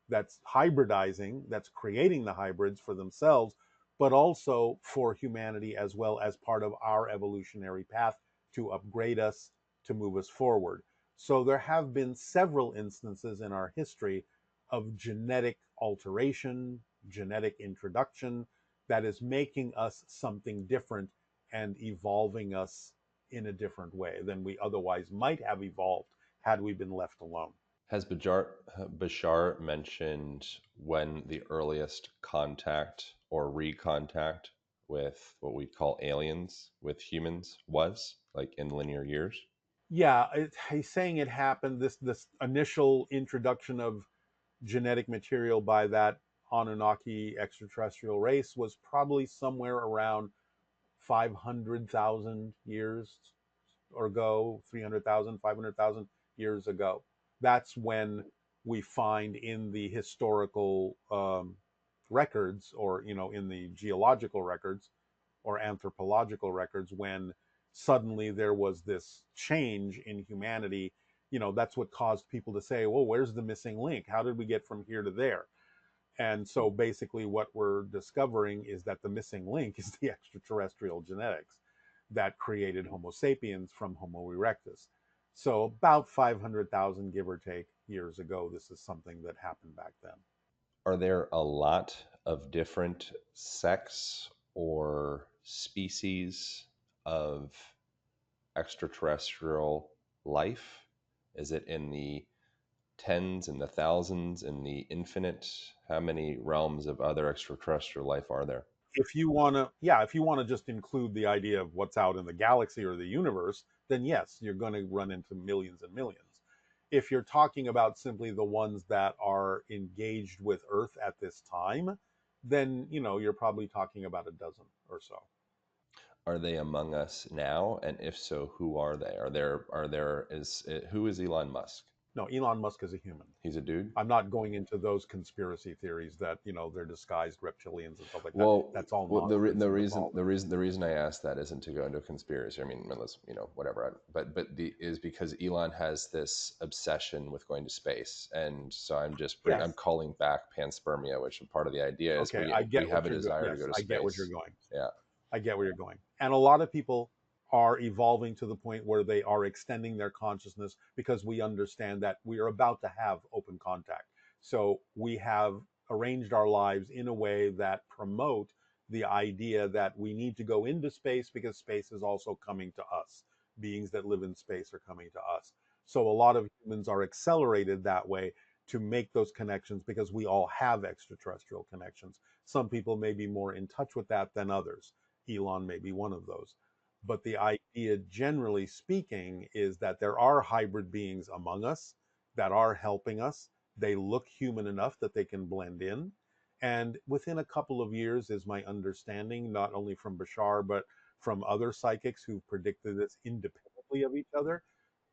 that's hybridizing, that's creating the hybrids for themselves, but also for humanity as well, as part of our evolutionary path to upgrade us, to move us forward. So there have been several instances in our history of genetic alteration, genetic introduction that is making us something different and evolving us in a different way than we otherwise might have evolved had we been left alone. Has Bashar mentioned when the earliest contact or recontact with what we call aliens with humans was, like in linear years? Yeah, he's saying it happened. This initial introduction of genetic material by that Anunnaki extraterrestrial race was probably somewhere around 500,000 years ago, 300,000, 500,000 years ago. That's when we find in the historical records, or in the geological records or anthropological records, when suddenly there was this change in humanity. That's what caused people to say, well, where's the missing link? How did we get from here to there? And so basically what we're discovering is that the missing link is the extraterrestrial genetics that created Homo sapiens from Homo erectus. So about 500,000, give or take, years ago, this is something that happened back then. Are there a lot of different sects or species of extraterrestrial life? Is it in the tens and the thousands and the infinite? How many realms of other extraterrestrial life are there? If you want to, yeah, if you want to just include the idea of what's out in the galaxy or the universe, then yes, you're going to run into millions and millions. If you're talking about simply the ones that are engaged with Earth at this time, then you're probably talking about a dozen or so. Are they among us now? And if so, who are they? Who is Elon Musk? No, Elon Musk is a human. He's a dude? I'm not going into those conspiracy theories that they're disguised reptilians and stuff like that. Well, That's all well, nonsense and mythology. the reason I asked that isn't to go into a conspiracy. I mean, unless whatever. But the is because Elon has this obsession with going to space, and so I'm Yes. calling back panspermia, which part of the idea is Okay, we I we get have what a you're going. desire to Yes, go to I get what you're space. going. Yeah. I get where you're going. And a lot of people are evolving to the point where they are extending their consciousness because we understand that we are about to have open contact. So we have arranged our lives in a way that promote the idea that we need to go into space because space is also coming to us. Beings that live in space are coming to us. So a lot of humans are accelerated that way to make those connections because we all have extraterrestrial connections. Some people may be more in touch with that than others. Elon may be one of those. But the idea, generally speaking, is that there are hybrid beings among us that are helping us. They look human enough that they can blend in. And within a couple of years, is my understanding, not only from Bashar, but from other psychics who've predicted this independently of each other,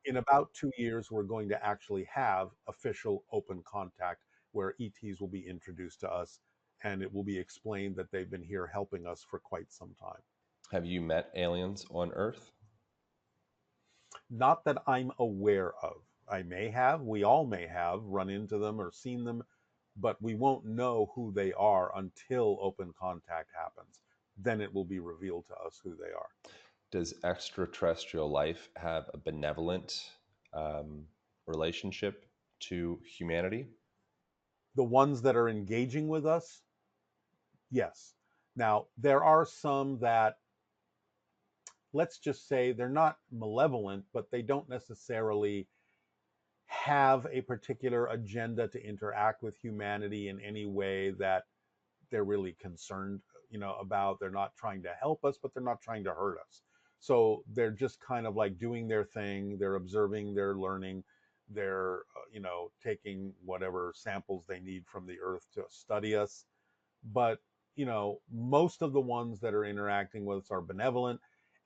in about 2 years, we're going to actually have official open contact where ETs will be introduced to us and it will be explained that they've been here helping us for quite some time. Have you met aliens on Earth? Not that I'm aware of. I may have, we all may have run into them or seen them, but we won't know who they are until open contact happens. Then it will be revealed to us who they are. Does extraterrestrial life have a benevolent um, relationship to humanity? The ones that are engaging with us, yes. Now, there are some that, let's just say, they're not malevolent, but they don't necessarily have a particular agenda to interact with humanity in any way that they're really concerned about. They're not trying to help us, but they're not trying to hurt us. So they're just kind of like doing their thing. They're observing, they're learning, they're taking whatever samples they need from the earth to study us. But most of the ones that are interacting with us are benevolent,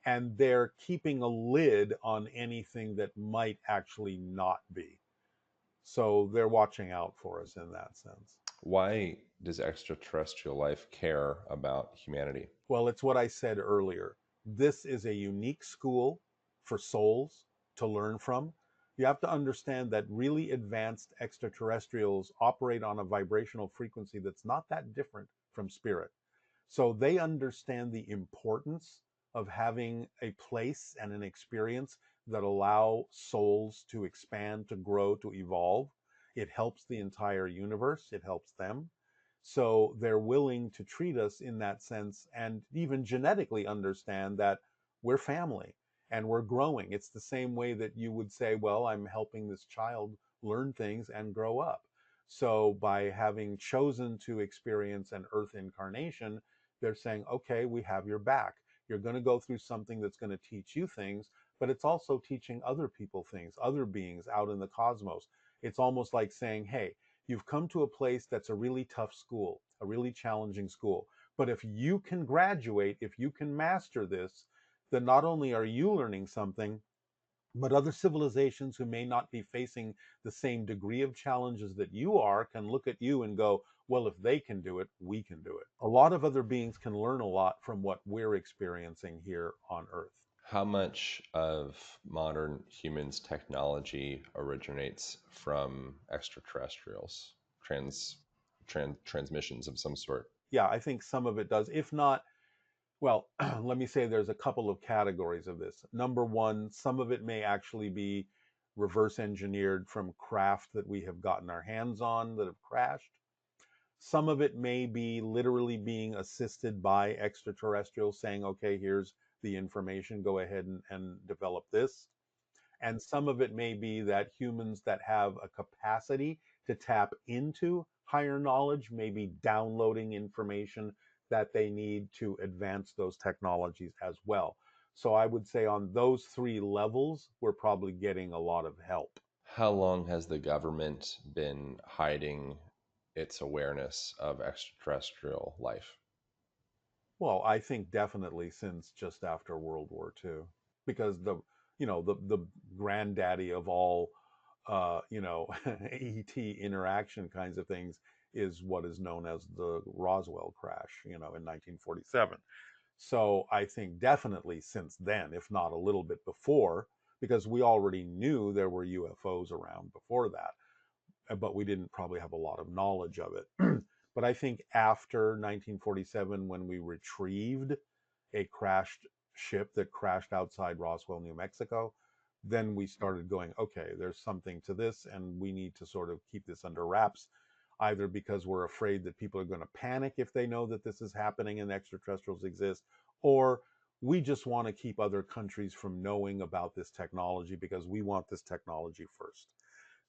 and they're keeping a lid on anything that might actually not be. So they're watching out for us in that sense. Why does extraterrestrial life care about humanity? Well, it's what I said earlier. This is a unique school for souls to learn from. You have to understand that really advanced extraterrestrials operate on a vibrational frequency that's not that different from spirit. So they understand the importance of having a place and an experience that allow souls to expand, to grow, to evolve. It helps the entire universe, it helps them. So they're willing to treat us in that sense and even genetically understand that we're family and we're growing. It's the same way that you would say, well, I'm helping this child learn things and grow up. So by having chosen to experience an earth incarnation, they're saying, okay, we have your back. You're going to go through something that's going to teach you things, but it's also teaching other people things, other beings out in the cosmos. It's almost like saying, hey, you've come to a place that's a really tough school, a really challenging school. But if you can graduate, if you can master this, then not only are you learning something, but other civilizations who may not be facing the same degree of challenges that you are can look at you and go, well, if they can do it, we can do it. A lot of other beings can learn a lot from what we're experiencing here on Earth. How much of modern humans' technology originates from extraterrestrials? Transmissions of some sort. Yeah, I think some of it does. If not, well, let me say there's a couple of categories of this. Number one, some of it may actually be reverse engineered from craft that we have gotten our hands on that have crashed. Some of it may be literally being assisted by extraterrestrials saying, okay, here's the information, go ahead and develop this. And some of it may be that humans that have a capacity to tap into higher knowledge may be downloading information that they need to advance those technologies as well. So I would say on those three levels, we're probably getting a lot of help. How long has the government been hiding its awareness of extraterrestrial life? Well, I think definitely since just after World War II, because the granddaddy of all ET interaction kinds of things is what is known as the Roswell crash, in 1947. So I think definitely since then, if not a little bit before, because we already knew there were UFOs around before that, but we didn't probably have a lot of knowledge of it. But I think after 1947, when we retrieved a crashed ship that crashed outside Roswell, New Mexico, then we started going, okay, there's something to this, and we need to sort of keep this under wraps, either because we're afraid that people are going to panic if they know that this is happening and extraterrestrials exist, or we just want to keep other countries from knowing about this technology because we want this technology first.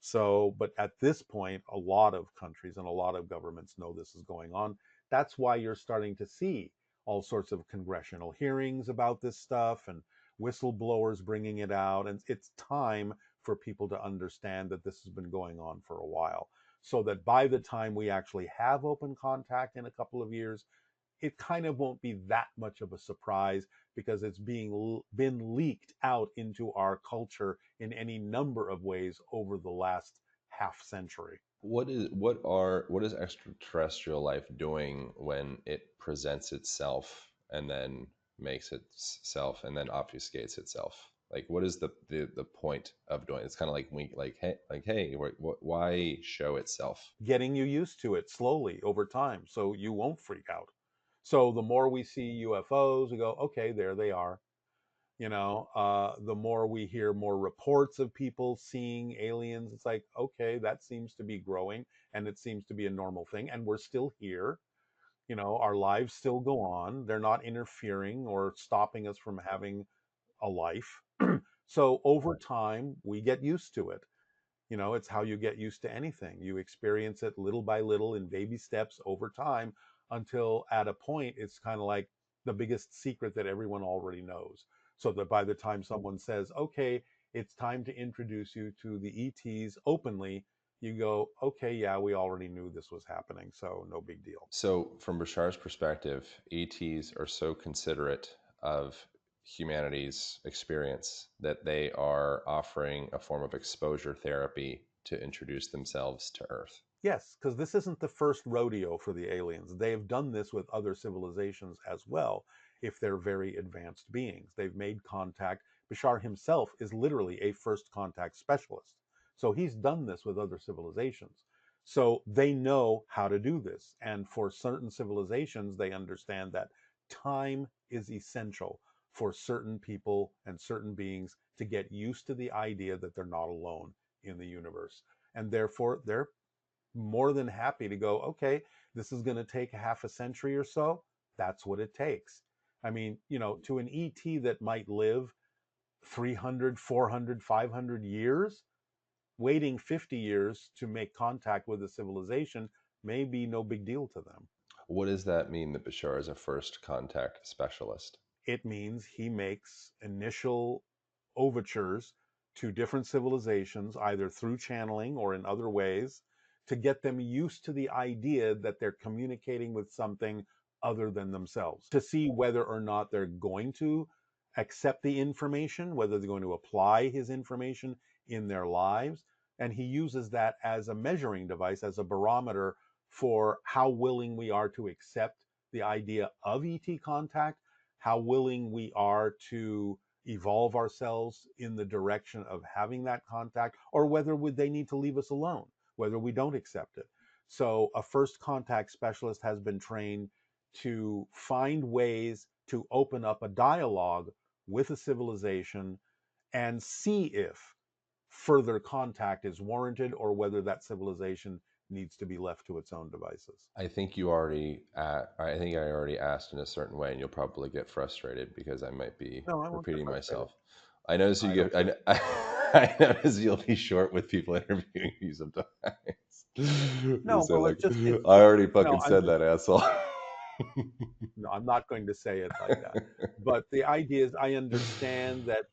So, but at this point, a lot of countries and a lot of governments know this is going on. That's why you're starting to see all sorts of congressional hearings about this stuff and whistleblowers bringing it out. And it's time for people to understand that this has been going on for a while. So that by the time we actually have open contact in a couple of years, it kind of won't be that much of a surprise because it's been leaked out into our culture in any number of ways over the last half century. What is extraterrestrial life doing when it presents itself and then makes itself and then obfuscates itself? Like, what is the point of doing it? It's kind of like we like hey, why show itself? Getting you used to it slowly over time so you won't freak out. So the more we see UFOs, we go, okay, there they are. The more we hear more reports of people seeing aliens, it's like, okay, that seems to be growing and it seems to be a normal thing. And we're still here. Our lives still go on. They're not interfering or stopping us from having a life. So over time, we get used to it. It's how you get used to anything. You experience it little by little in baby steps over time until at a point it's kind of like the biggest secret that everyone already knows. So that by the time someone says, okay, it's time to introduce you to the ETs openly, you go, okay, yeah, we already knew this was happening. So no big deal. So, from Bashar's perspective, ETs are so considerate of humanity's experience that they are offering a form of exposure therapy to introduce themselves to Earth. Yes, because this isn't the first rodeo for the aliens. They've done this with other civilizations as well, if they're very advanced beings. They've made contact. Bashar himself is literally a first contact specialist. So he's done this with other civilizations. So they know how to do this. And for certain civilizations, they understand that time is essential for certain people and certain beings to get used to the idea that they're not alone in the universe. And therefore, they're more than happy to go, okay, this is going to take half a century or so. That's what it takes. I mean, to an ET that might live 300, 400, 500 years, waiting 50 years to make contact with a civilization may be no big deal to them. What does that mean that Bashar is a first contact specialist? It means he makes initial overtures to different civilizations, either through channeling or in other ways, to get them used to the idea that they're communicating with something other than themselves, to see whether or not they're going to accept the information, whether they're going to apply his information in their lives. And he uses that as a measuring device, as a barometer for how willing we are to accept the idea of ET contact, how willing we are to evolve ourselves in the direction of having that contact, or whether would they need to leave us alone, whether we don't accept it. So a first contact specialist has been trained to find ways to open up a dialogue with a civilization and see if further contact is warranted or whether that civilization needs to be left to its own devices. I think I already asked in a certain way, and you'll probably get frustrated because I might be No, I won't get repeating frustrated. myself. I notice you I don't get. care. I notice you'll be short with people interviewing you sometimes. You No, say well, like, it's just, I already no, fucking I'm said just, that, asshole. No, I'm not going to say it like that. But the idea is I understand that,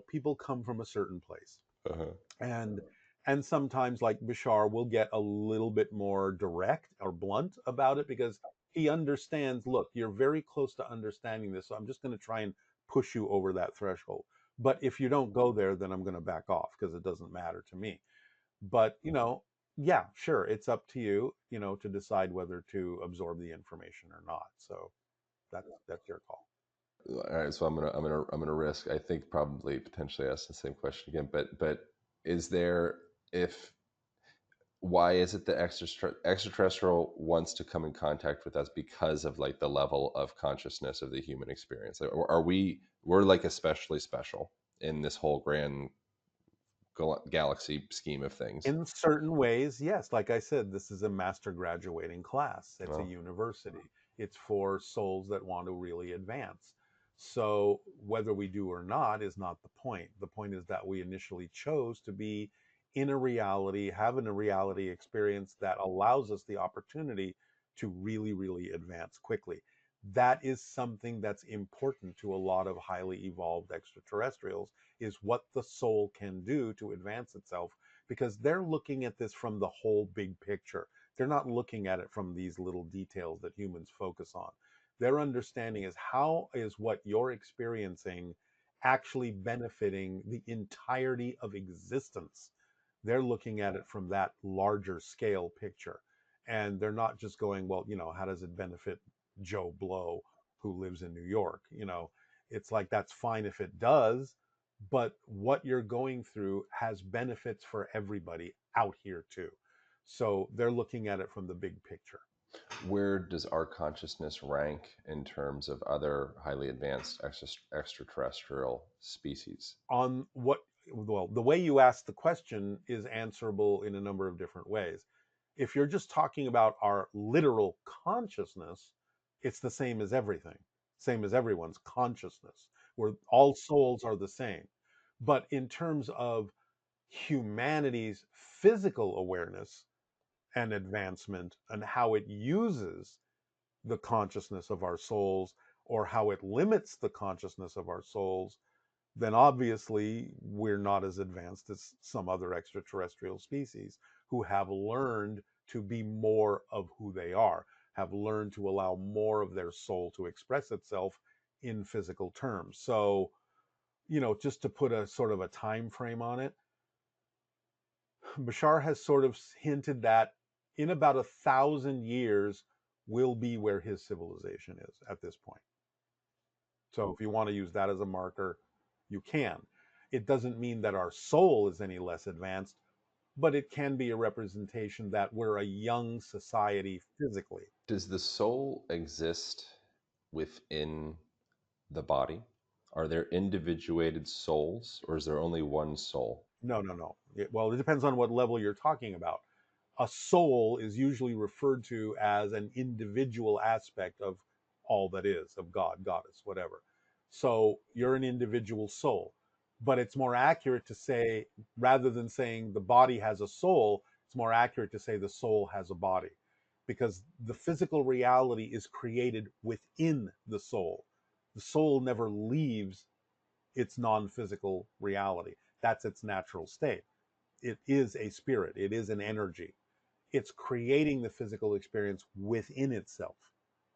people come from a certain place. Uh-huh. And sometimes like Bashar will get a little bit more direct or blunt about it because he understands, look, you're very close to understanding this, so I'm just going to try and push you over that threshold. But if you don't go there, then I'm going to back off because it doesn't matter to me. But, yeah, sure, it's up to you, to decide whether to absorb the information or not. So that's your call. All right, so I'm gonna risk. I think probably potentially ask the same question again, but is there if why is it the extraterrestrial wants to come in contact with us because of like the level of consciousness of the human experience? Or are we're like especially special in this whole grand galaxy scheme of things? In certain ways, yes. Like I said, this is a master graduating class. It's a Well, university. It's for souls that want to really advance. So whether we do or not is not the point. The point is that we initially chose to be in a reality, having a reality experience that allows us the opportunity to really, really advance quickly. That is something that's important to a lot of highly evolved extraterrestrials, is what the soul can do to advance itself, because they're looking at this from the whole big picture. They're not looking at it from these little details that humans focus on. Their understanding is, how is what you're experiencing actually benefiting the entirety of existence? They're looking at it from that larger scale picture. And they're not just going, well, how does it benefit Joe Blow who lives in New York? It's like, that's fine if it does, but what you're going through has benefits for everybody out here too. So they're looking at it from the big picture. where does our consciousness rank in terms of other highly advanced extraterrestrial species? On what, well, the way you ask the question is answerable in a number of different ways. If you're just talking about our literal consciousness, it's the same as everything, same as everyone's consciousness, where all souls are the same. But in terms of humanity's physical awareness and advancement, and how it uses the consciousness of our souls, or how it limits the consciousness of our souls, then obviously we're not as advanced as some other extraterrestrial species who have learned to be more of who they are, have learned to allow more of their soul to express itself in physical terms. So, just to put a sort of a time frame on it, Bashar has sort of hinted that in about 1,000 years will be where his civilization is at this point. So if you want to use that as a marker, you can. It doesn't mean that our soul is any less advanced, but it can be a representation that we're a young society physically. Does the soul exist within the body? Are there individuated souls, or is there only one soul? No, no, no. Well, it depends on what level you're talking about. A soul is usually referred to as an individual aspect of all that is, of God, goddess, whatever. So you're an individual soul. But it's more accurate to say, rather than saying the body has a soul, it's more accurate to say the soul has a body, because the physical reality is created within the soul. The soul never leaves its non physical reality. That's its natural state. It is a spirit, it is an energy. It's creating the physical experience within itself.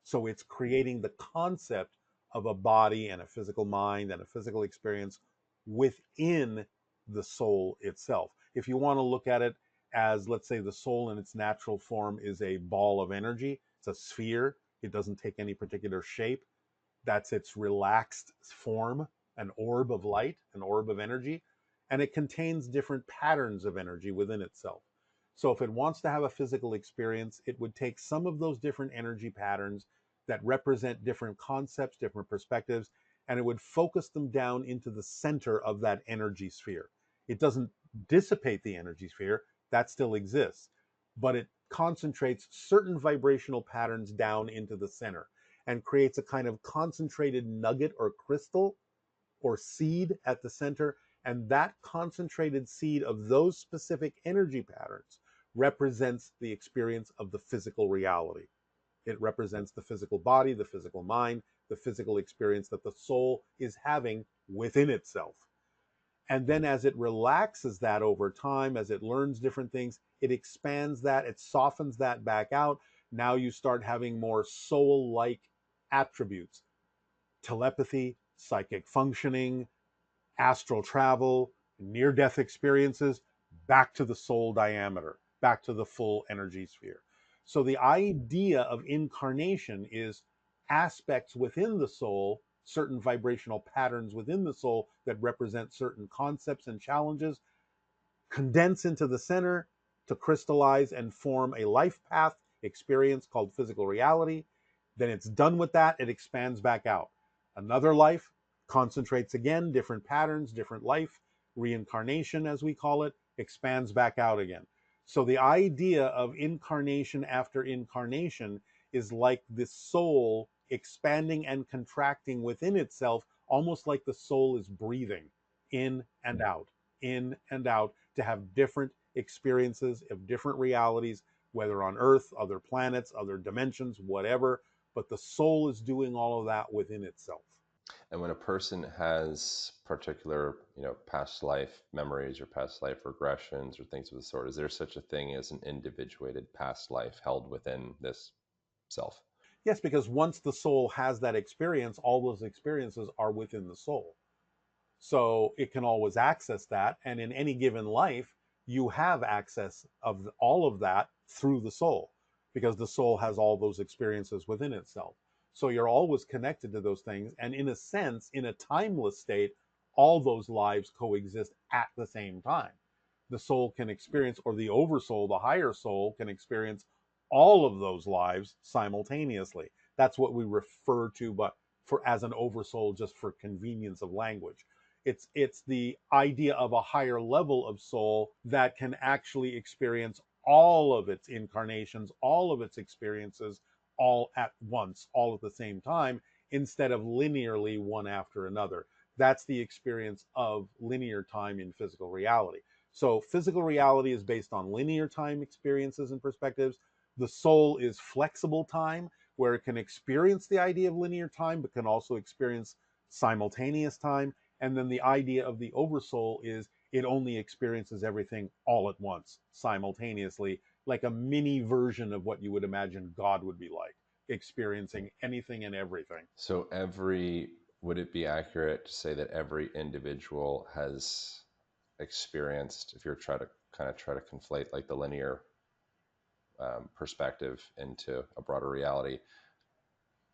So it's creating the concept of a body and a physical mind and a physical experience within the soul itself. If you want to look at it as, let's say, the soul in its natural form is a ball of energy, it's a sphere, it doesn't take any particular shape. That's its relaxed form, an orb of light, an orb of energy, and it contains different patterns of energy within itself. So if it wants to have a physical experience, it would take some of those different energy patterns that represent different concepts, different perspectives, and it would focus them down into the center of that energy sphere. It doesn't dissipate the energy sphere, that still exists, but it concentrates certain vibrational patterns down into the center and creates a kind of concentrated nugget or crystal or seed at the center. And that concentrated seed of those specific energy patterns represents the experience of the physical reality. It represents the physical body, the physical mind, the physical experience that the soul is having within itself. And then as it relaxes that over time, as it learns different things, it expands that, it softens that back out. Now you start having more soul like attributes: telepathy, psychic functioning, astral travel, near death experiences, back to the soul diameter, back to the full energy sphere. So the idea of incarnation is aspects within the soul, certain vibrational patterns within the soul that represent certain concepts and challenges, condense into the center to crystallize and form a life path experience called physical reality. Then it's done with that, it expands back out. Another life concentrates again, different patterns, different life, reincarnation, as we call it, expands back out again. So the idea of incarnation after incarnation is like the soul expanding and contracting within itself, almost like the soul is breathing in and out, in and out, to have different experiences of different realities, whether on Earth, other planets, other dimensions, whatever. But the soul is doing all of that within itself. And when a person has particular, past life memories or past life regressions or things of the sort, is there such a thing as an individuated past life held within this self? Yes, because once the soul has that experience, all those experiences are within the soul. So it can always access that. And in any given life, you have access of all of that through the soul, because the soul has all those experiences within itself. So you're always connected to those things. And in a sense, in a timeless state, all those lives coexist at the same time. The soul can experience, or the oversoul, the higher soul, can experience all of those lives simultaneously. That's what we refer to, but for as an oversoul, just for convenience of language. It's the idea of a higher level of soul that can actually experience all of its incarnations, all of its experiences, all at once, all at the same time, instead of linearly one after another. That's the experience of linear time in physical reality. So physical reality is based on linear time experiences and perspectives. The soul is flexible time, where it can experience the idea of linear time, but can also experience simultaneous time. And then the idea of the oversoul is it only experiences everything all at once, simultaneously, like a mini version of what you would imagine God would be like, experiencing anything and everything. So would it be accurate to say that every individual has experienced, if you're try to conflate like the linear perspective into a broader reality,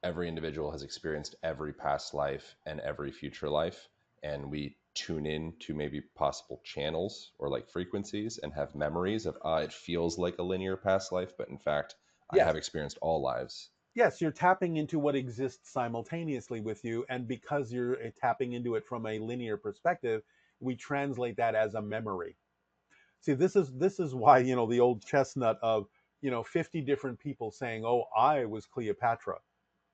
every individual has experienced every past life and every future life, and we tune in to maybe possible channels or like frequencies and have memories of, it feels like a linear past life, but in fact I Yes. have experienced all lives. Yes, you're tapping into what exists simultaneously with you. And because you're tapping into it from a linear perspective, we translate that as a memory. See, this is why, the old chestnut of, 50 different people saying, "Oh, I was Cleopatra,"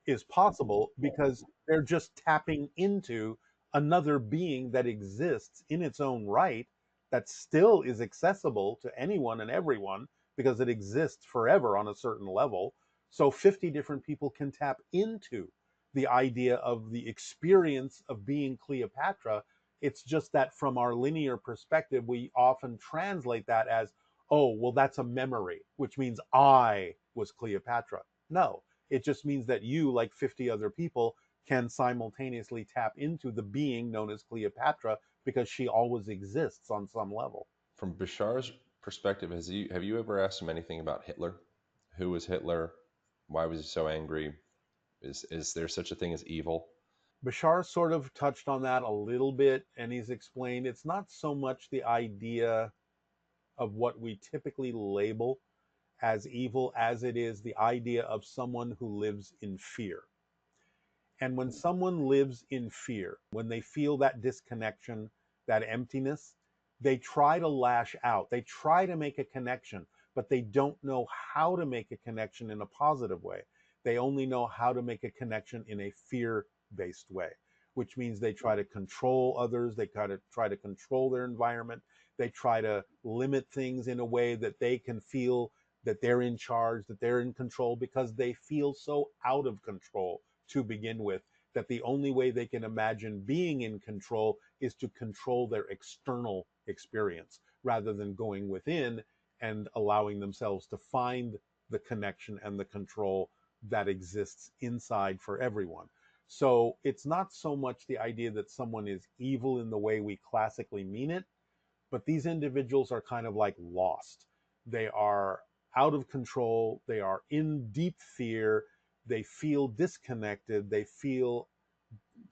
is possible because they're just tapping into another being that exists in its own right, that still is accessible to anyone and everyone because it exists forever on a certain level. So 50 different people can tap into the idea of the experience of being Cleopatra. It's just that from our linear perspective, we often translate that as, oh, well, that's a memory, which means I was Cleopatra. No, it just means that you, like 50 other people, can simultaneously tap into the being known as Cleopatra because she always exists on some level. From Bashar's perspective, have you ever asked him anything about Hitler? Who was Hitler? Why was he so angry? Is there such a thing as evil? Bashar sort of touched on that a little bit, and he's explained it's not so much the idea of what we typically label as evil as it is the idea of someone who lives in fear. And when someone lives in fear, when they feel that disconnection, that emptiness, they try to lash out. They try to make a connection, but they don't know how to make a connection in a positive way. They only know how to make a connection in a fear based way, which means they try to control others. They try to control their environment. They try to limit things in a way that they can feel that they're in charge, that they're in control, because they feel so out of control to begin with, that the only way they can imagine being in control is to control their external experience rather than going within and allowing themselves to find the connection and the control that exists inside for everyone. So it's not so much the idea that someone is evil in the way we classically mean it, but these individuals are kind of like lost. They are out of control. They are in deep fear. They feel disconnected. They feel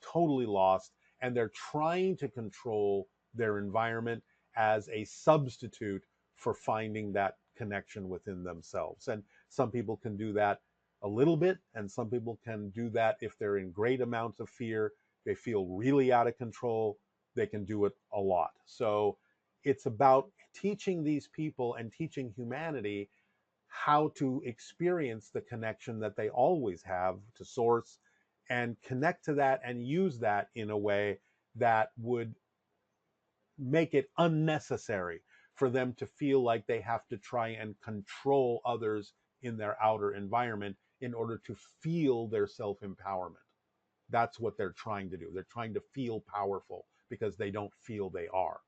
totally lost, and they're trying to control their environment as a substitute for finding that connection within themselves. And some people can do that a little bit, and some people can do that if they're in great amounts of fear. They feel really out of control. They can do it a lot. So it's about teaching these people and teaching humanity how to experience the connection that they always have to source, and connect to that and use that in a way that would make it unnecessary for them to feel like they have to try and control others in their outer environment in order to feel their self empowerment. That's what they're trying to do. They're trying to feel powerful because they don't feel they are.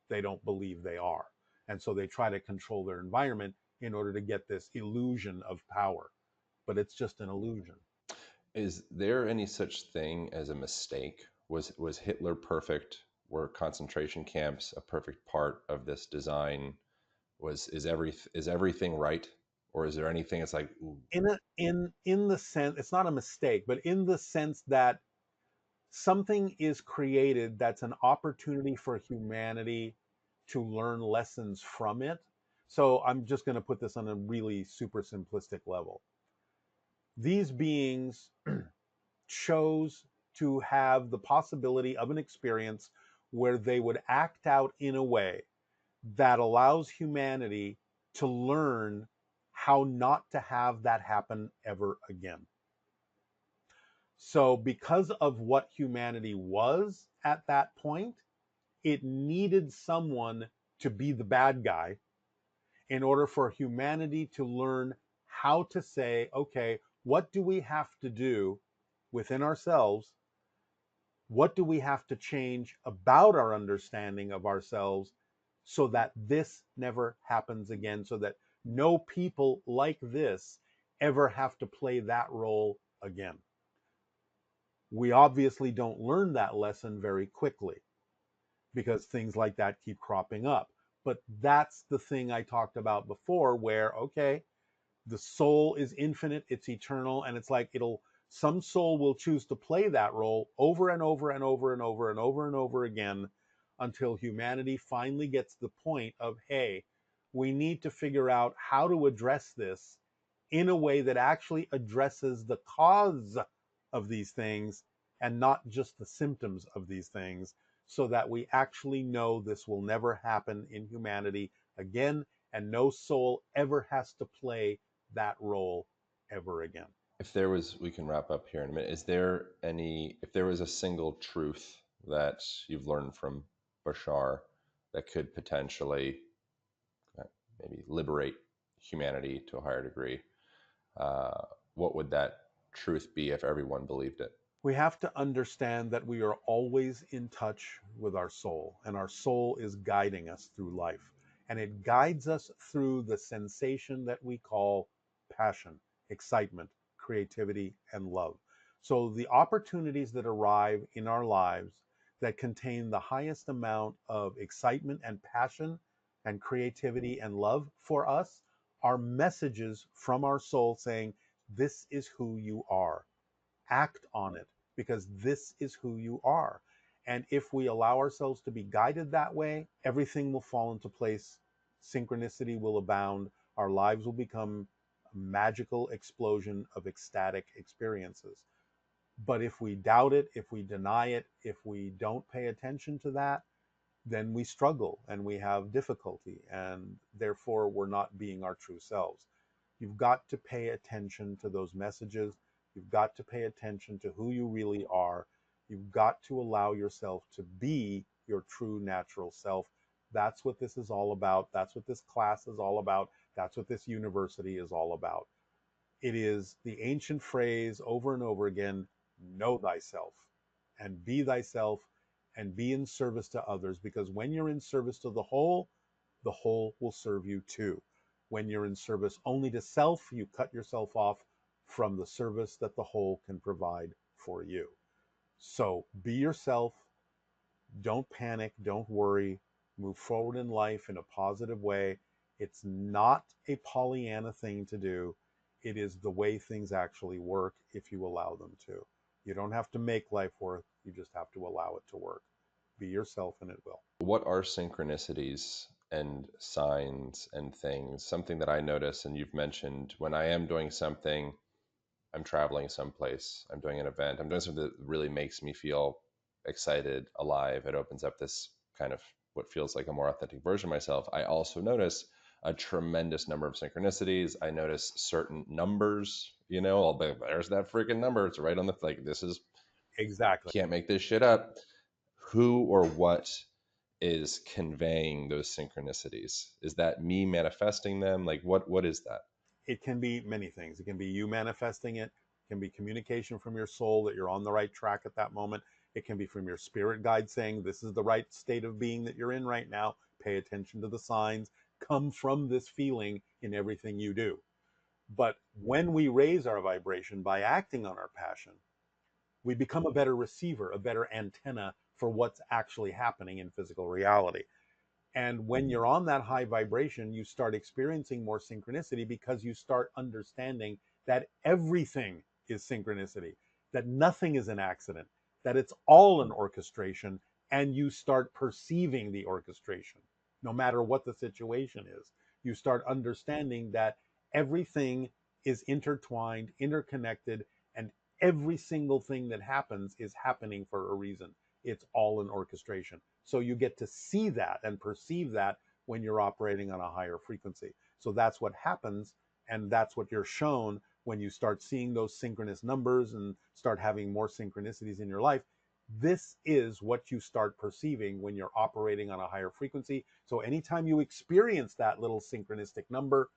They don't believe they are. And so they try to control their environment in order to get this illusion of power. But it's just an illusion. Is there any such thing as a mistake? Was Hitler perfect? Were concentration camps a perfect part of this design? Is everything right, or is there anything that's like, ooh, In the sense, it's not a mistake, but in the sense that something is created that's an opportunity for humanity to learn lessons from it. So I'm just going to put this on a really super simplistic level. These beings chose to have the possibility of an experience where they would act out in a way that allows humanity to learn how not to have that happen ever again. So, because of what humanity was at that point, it needed someone to be the bad guy in order for humanity to learn how to say, okay, what do we have to do within ourselves? What do we have to change about our understanding of ourselves so that this never happens again, so that no people like this ever have to play that role again? We obviously don't learn that lesson very quickly because things like that keep cropping up. But that's the thing I talked about before, where, okay, the soul is infinite, it's eternal, and it's like some soul will choose to play that role over and over and over and over and over and over again until humanity finally gets the point of, hey, we need to figure out how to address this in a way that actually addresses the cause of these things and not just the symptoms of these things, so that we actually know this will never happen in humanity again, and no soul ever has to play that role ever again. if there was, we can wrap up here in a minute. Is there any, if there was a single truth that you've learned from Bashar that could potentially uh, maybe liberate humanity to a higher degree, uh, what would that truth be if everyone believed it? We have to understand that we are always in touch with our soul, and our soul is guiding us through life. And it guides us through the sensation that we call passion, excitement, creativity, and love. So the opportunities that arrive in our lives that contain the highest amount of excitement and passion and creativity and love for us are messages from our soul saying, this is who you are. Act on it, because this is who you are. And if we allow ourselves to be guided that way, everything will fall into place. Synchronicity will abound. Our lives will become a magical explosion of ecstatic experiences. But if we doubt it, if we deny it, if we don't pay attention to that, then we struggle and we have difficulty, and therefore we're not being our true selves. You've got to pay attention to those messages. You've got to pay attention to who you really are. You've got to allow yourself to be your true natural self. That's what this is all about. That's what this class is all about. That's what this university is all about. It is the ancient phrase over and over again, know thyself and be in service to others, because when you're in service to the whole will serve you too. When you're in service only to self, you cut yourself off from the service that the whole can provide for you. So be yourself, don't panic, don't worry, move forward in life in a positive way. It's not a Pollyanna thing to do. It is the way things actually work if you allow them to. You don't have to make life work, you just have to allow it to work. Be yourself and it will. What are synchronicities and signs and things? Something that I notice, and you've mentioned, when I am doing something, I'm traveling someplace, I'm doing an event, I'm doing something that really makes me feel excited, alive. It opens up this kind of what feels like a more authentic version of myself. I also notice a tremendous number of synchronicities. I notice certain numbers, I'll be, there's that freaking number. It's right on the, like, this is, Exactly. can't make this shit up. Who or what is conveying those synchronicities? Is that me manifesting them? Like, what is that? It can be many things. It can be you manifesting it. It can be communication from your soul that you're on the right track at that moment. It can be from your spirit guide saying, this is the right state of being that you're in right now. Pay attention to the signs. Come from this feeling in everything you do. But when we raise our vibration by acting on our passion, we become a better receiver, a better antenna for what's actually happening in physical reality. And when you're on that high vibration, you start experiencing more synchronicity because you start understanding that everything is synchronicity, that nothing is an accident, that it's all an orchestration, and you start perceiving the orchestration, no matter what the situation is. You start understanding that everything is intertwined, interconnected, and every single thing that happens is happening for a reason. It's all an orchestration. So you get to see that and perceive that when you're operating on a higher frequency. So that's what happens. And that's what you're shown when you start seeing those synchronous numbers and start having more synchronicities in your life. This is what you start perceiving when you're operating on a higher frequency. So anytime you experience that little synchronistic number,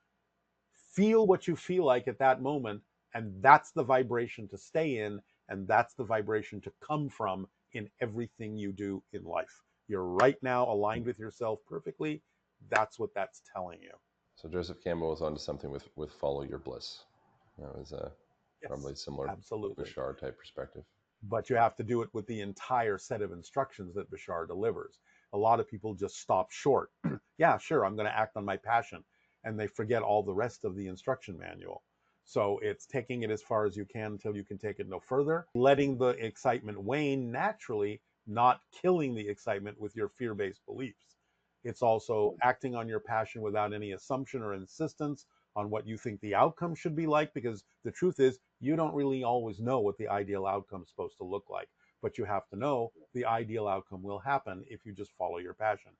feel what you feel like at that moment. And that's the vibration to stay in. And that's the vibration to come from in everything you do in life. You're right now aligned with yourself perfectly. That's what that's telling you. So Joseph Campbell was onto something with follow your bliss. That was a Yes, probably similar absolutely. Bashar type perspective. But you have to do it with the entire set of instructions that Bashar delivers. A lot of people just stop short. Yeah, sure, I'm going to act on my passion. And they forget all the rest of the instruction manual. So it's taking it as far as you can until you can take it no further, letting the excitement wane naturally, not killing the excitement with your fear based beliefs. It's also acting on your passion without any assumption or insistence on what you think the outcome should be like, because the truth is, you don't really always know what the ideal outcome is supposed to look like. But you have to know the ideal outcome will happen if you just follow your passion.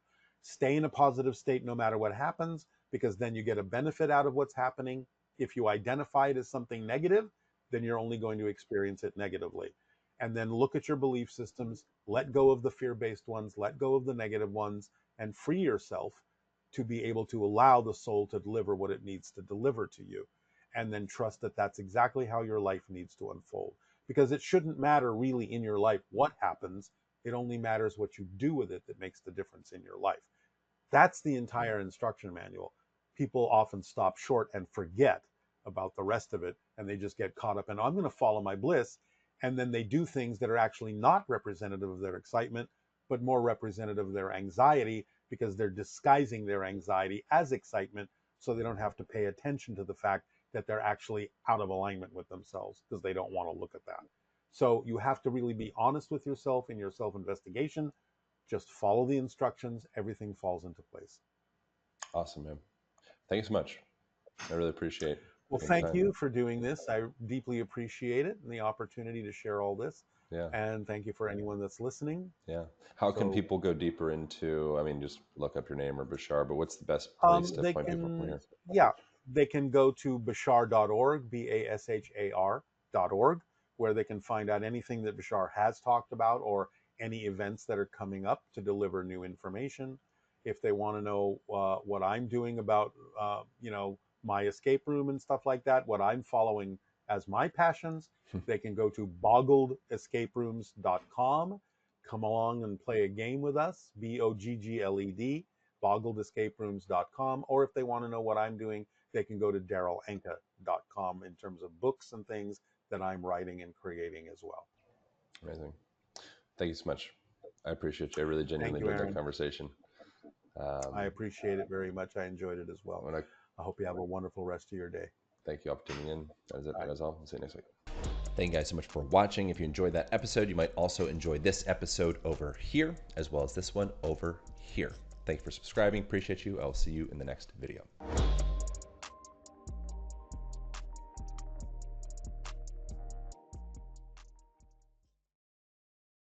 Stay in a positive state no matter what happens, because then you get a benefit out of what's happening. If you identify it as something negative, then you're only going to experience it negatively. And then look at your belief systems, let go of the fear based ones, let go of the negative ones, and free yourself to be able to allow the soul to deliver what it needs to deliver to you. And then trust that that's exactly how your life needs to unfold. Because it shouldn't matter really in your life what happens, it only matters what you do with it that makes the difference in your life. That's the entire instruction manual. People often stop short and forget about the rest of it, and they just get caught up in, I'm going to follow my bliss. And then they do things that are actually not representative of their excitement, but more representative of their anxiety, because they're disguising their anxiety as excitement so they don't have to pay attention to the fact that they're actually out of alignment with themselves because they don't want to look at that. So you have to really be honest with yourself in your self investigation. Just follow the instructions, everything falls into place. Awesome, man. Thank you so much. I really appreciate Well, taking the thank time. you for doing this. I deeply appreciate it and the opportunity to share all this. Yeah. And thank you for anyone that's listening. Yeah. How can So people go deeper into, I mean, just look up your name or Bashar, but what's the best place to they point people from can, here? yeah, they can go to bashar.org, bashar.org, where they can find out anything that Bashar has talked about or any events that are coming up to deliver new information. If they want to know what I'm doing about, my escape room and stuff like that, what I'm following as my passions, they can go to boggledescaperooms.com. Come along and play a game with us, BOGGLED, boggledescaperooms.com. Or if they want to know what I'm doing, they can go to darrylanka.com in terms of books and things that I'm writing and creating as well. Amazing. Thank you so much. I appreciate you. I really Thank genuinely you, enjoyed that Aaron. conversation. I Um, appreciate it very much. I enjoyed it as well. when I I hope you have a wonderful rest of your day. Thank you all for tuning in. That is it. Bye. That is all. We'll see you next week. Thank you guys so much for watching. If you enjoyed that episode, you might also enjoy this episode over here, as well as this one over here. Thank you for subscribing. Appreciate you. I'll see you in the next video.